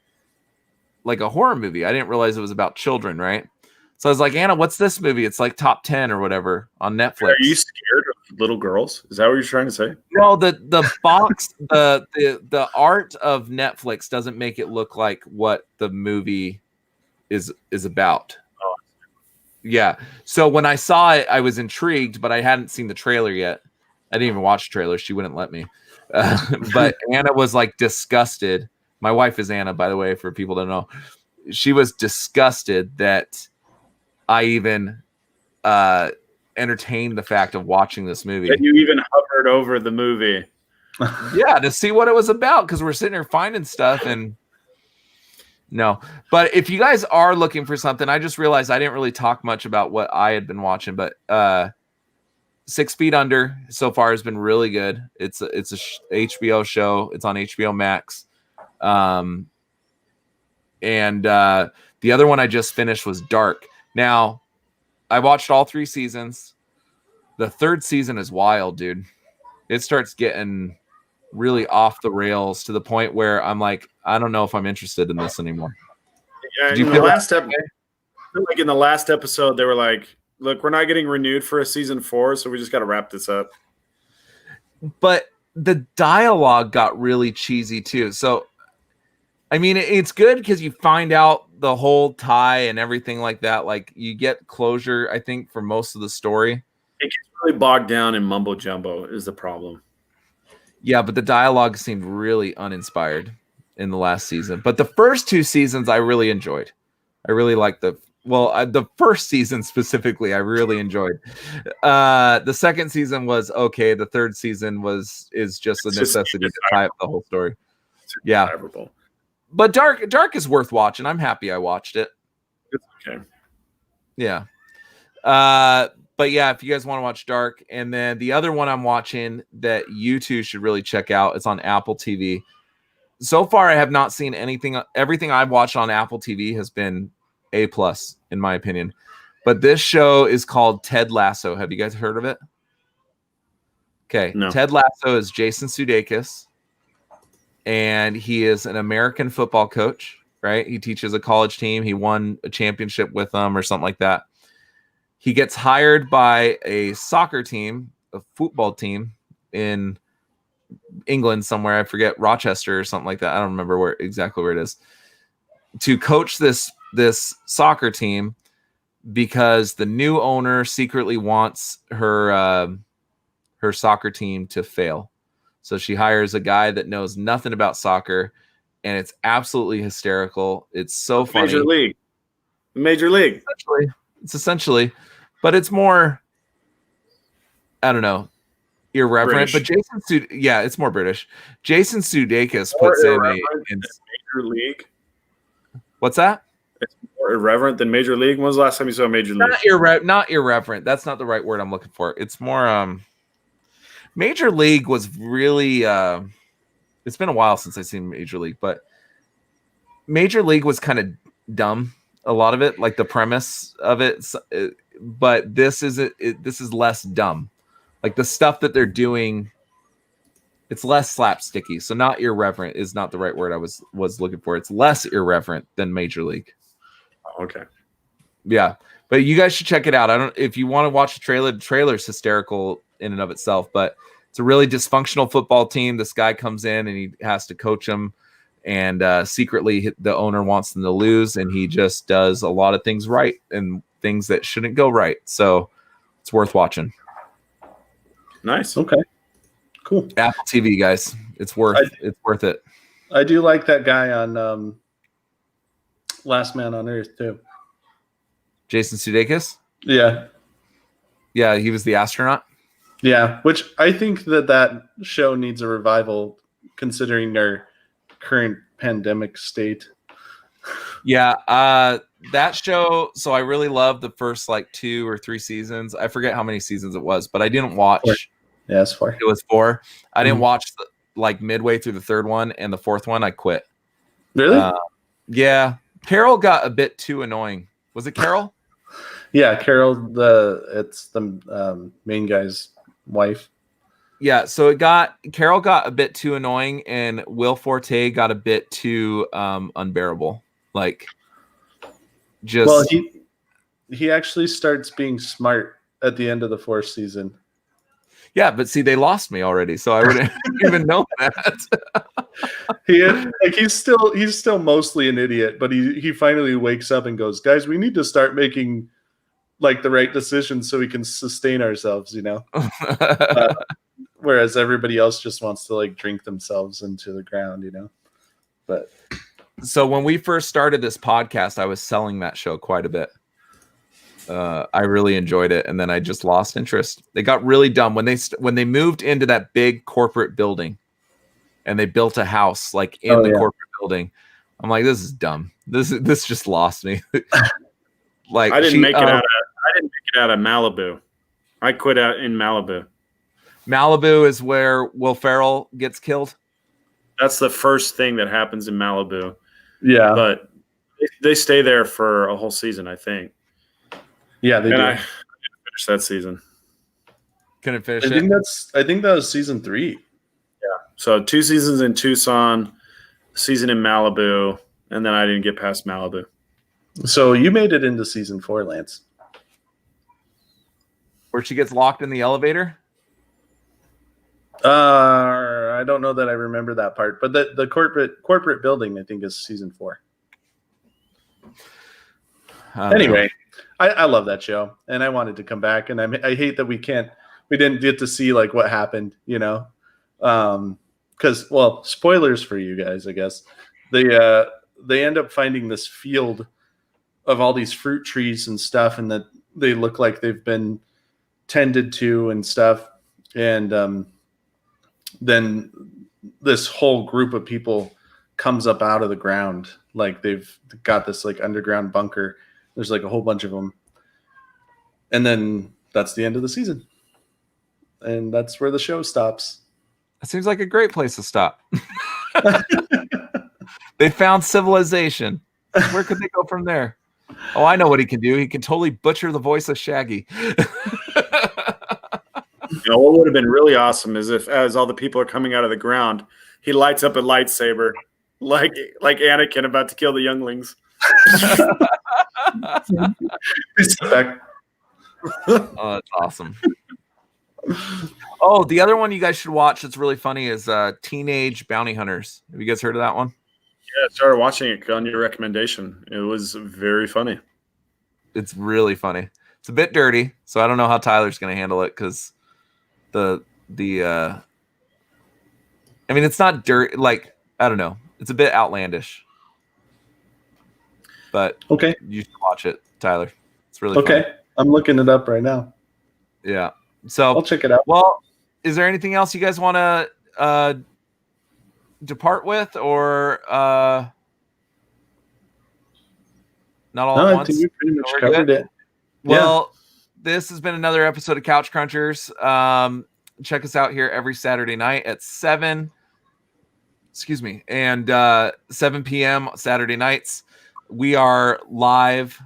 a horror movie. I didn't realize it was about children, right? So I was like, Anna, what's this movie? It's like top 10 or whatever on Netflix. Are you scared of little girls? Is that what you're trying to say? No, the box, the art of Netflix doesn't make it look like what the movie is about. Oh. Yeah. So when I saw it, I was intrigued, but I hadn't seen the trailer yet. I didn't even watch the trailer. She wouldn't let me. But Anna was like disgusted. My wife is Anna, by the way, for people that know. She was disgusted that I even entertained the fact of watching this movie. That you even hovered over the movie. Yeah, to see what it was about, because we're sitting here finding stuff and no. But if you guys are looking for something, I just realized I didn't really talk much about what I had been watching, but 6 Feet Under so far has been really good. It's a HBO show. It's on HBO Max. And the other one I just finished was Dark. Now, I watched all 3 seasons. The 3rd season is wild, dude. It starts getting really off the rails to the point where I'm like, I don't know if I'm interested in this anymore. Yeah, in the last episode, they were like, look, we're not getting renewed for a season 4, so we just got to wrap this up. But the dialogue got really cheesy too. So, I mean, it's good because you find out the whole tie and everything like that. Like, you get closure, I think, for most of the story. It gets really bogged down in mumbo jumbo is the problem. Yeah, but the dialogue seemed really uninspired in the last season. But the first 2 seasons I really enjoyed. I really liked the first season specifically, I really enjoyed. The 2nd season was okay. The 3rd season is just a necessity to tie up the whole story. Yeah. But Dark is worth watching. I'm happy I watched it. It's okay. Yeah. But yeah, if you guys want to watch Dark, and then the other one I'm watching that you two should really check out, it's on Apple TV. So far, I have not seen anything. Everything I've watched on Apple TV has been A+, in my opinion. But this show is called Ted Lasso. Have you guys heard of it? Okay. No. Ted Lasso is Jason Sudeikis, and he is an American football coach, right? He teaches a college team. He won a championship with them or something like that. He gets hired by a soccer team, a football team in England somewhere. I forget, Rochester or something like that. I don't remember exactly where it is, to coach this soccer team because the new owner secretly wants her soccer team to fail. So she hires a guy that knows nothing about soccer, and it's absolutely hysterical. It's so funny. Major League. It's essentially, but it's more, I don't know, irreverent. British. But it's more British. Jason Sudeikis puts in Major League. What's that? It's more irreverent than Major League. When was the last time you saw Major League? Not irreverent. That's not the right word I'm looking for. It's more Major League was really it's been a while since I've seen Major League, but Major League was kind of dumb, a lot of it, like the premise of it, but this is less dumb. Like the stuff that they're doing, it's less slapsticky. So not irreverent is not the right word I was looking for. It's less irreverent than Major League. Okay. Yeah, but you guys should check it out. If you want to watch the trailer's hysterical in and of itself, but it's a really dysfunctional football team. This guy comes in and he has to coach them, and secretly the owner wants them to lose, and he just does a lot of things right and things that shouldn't go right. So it's worth watching. Nice. Okay. Cool. Apple TV, guys. It's worth it. I do like that guy on Last Man on Earth too. Jason Sudeikis? Yeah. Yeah, he was the astronaut. Yeah, which I think that show needs a revival considering their current pandemic state. Yeah, that show. So I really loved the first like 2 or 3 seasons. I forget how many seasons it was, but I didn't watch. 4. Yeah, it's 4. It was 4. I didn't Mhm. watch like midway through the 3rd one, and the 4th one I quit. Really? Yeah, Carol got a bit too annoying. Was it Carol? Yeah, Carol. It's the main guy's wife. Yeah, so Carol got a bit too annoying, and Will Forte got a bit too unbearable. Like, just Well, he actually starts being smart at the end of the 4th season. yeah, but see, they lost me already, so I wouldn't even know that. He's still mostly an idiot, but he finally wakes up and goes, guys, we need to start making like the right decisions so we can sustain ourselves, you know. Whereas everybody else just wants to like drink themselves into the ground, you know. But so when we first started this podcast, I was selling that show quite a bit. I really enjoyed it, and then I just lost interest. They got really dumb when they moved into that big corporate building, and they built a house like in the corporate building. I'm like, this is dumb. This just lost me. Like I didn't make it out of Malibu. I quit out in Malibu. Malibu is where Will Ferrell gets killed. That's the first thing that happens in Malibu. yeah, But they stay there for a whole season, I think. yeah, they And do. I didn't finish that season. Couldn't finish I it. think that was season 3. So 2 seasons in Tucson, season in Malibu, and then I didn't get past Malibu. So you made it into season 4, Lance. Where she gets locked in the elevator. I don't know that I remember that part, but the corporate building I think is season 4. Anyway, I love that show, and I wanted to come back, and I hate that we didn't get to see like what happened, you know, because well, spoilers for you guys, I guess they end up finding this field of all these fruit trees and stuff, and that they look like they've been tended to and stuff, and then this whole group of people comes up out of the ground, like they've got this like underground bunker. There's like a whole bunch of them, and then that's the end of the season, and that's where the show stops. It seems like a great place to stop. They found civilization. Where could they go from there? Oh, I know what he can do. He can totally butcher the voice of Shaggy. You know, what would have been really awesome is if, as all the people are coming out of the ground, he lights up a lightsaber, like Anakin about to kill the younglings. Oh, that's awesome. Oh, the other one you guys should watch that's really funny is Teenage Bounty Hunters. Have you guys heard of that one? Yeah, I started watching it on your recommendation. It was very funny. It's really funny. It's a bit dirty, so I don't know how Tyler's going to handle it because I mean, it's not dirt. Like, I don't know. It's a bit outlandish, but Okay. you should watch it, Tyler. It's really Okay. funny. I'm looking it up right now. Yeah. So I'll check it out. well, is there anything else you guys want to depart with, or not all No, at I once? think we pretty much We're covered good? it. Well, this has been another episode of Couch Crunchers. Check us out here every Saturday night at 7. Excuse me, and 7 p.m. Saturday nights. We are live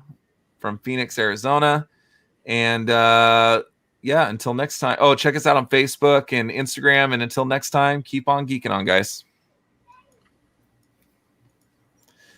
from Phoenix, Arizona, and yeah. Until next time. Oh, check us out on Facebook and Instagram. And until next time, keep on geeking on, guys.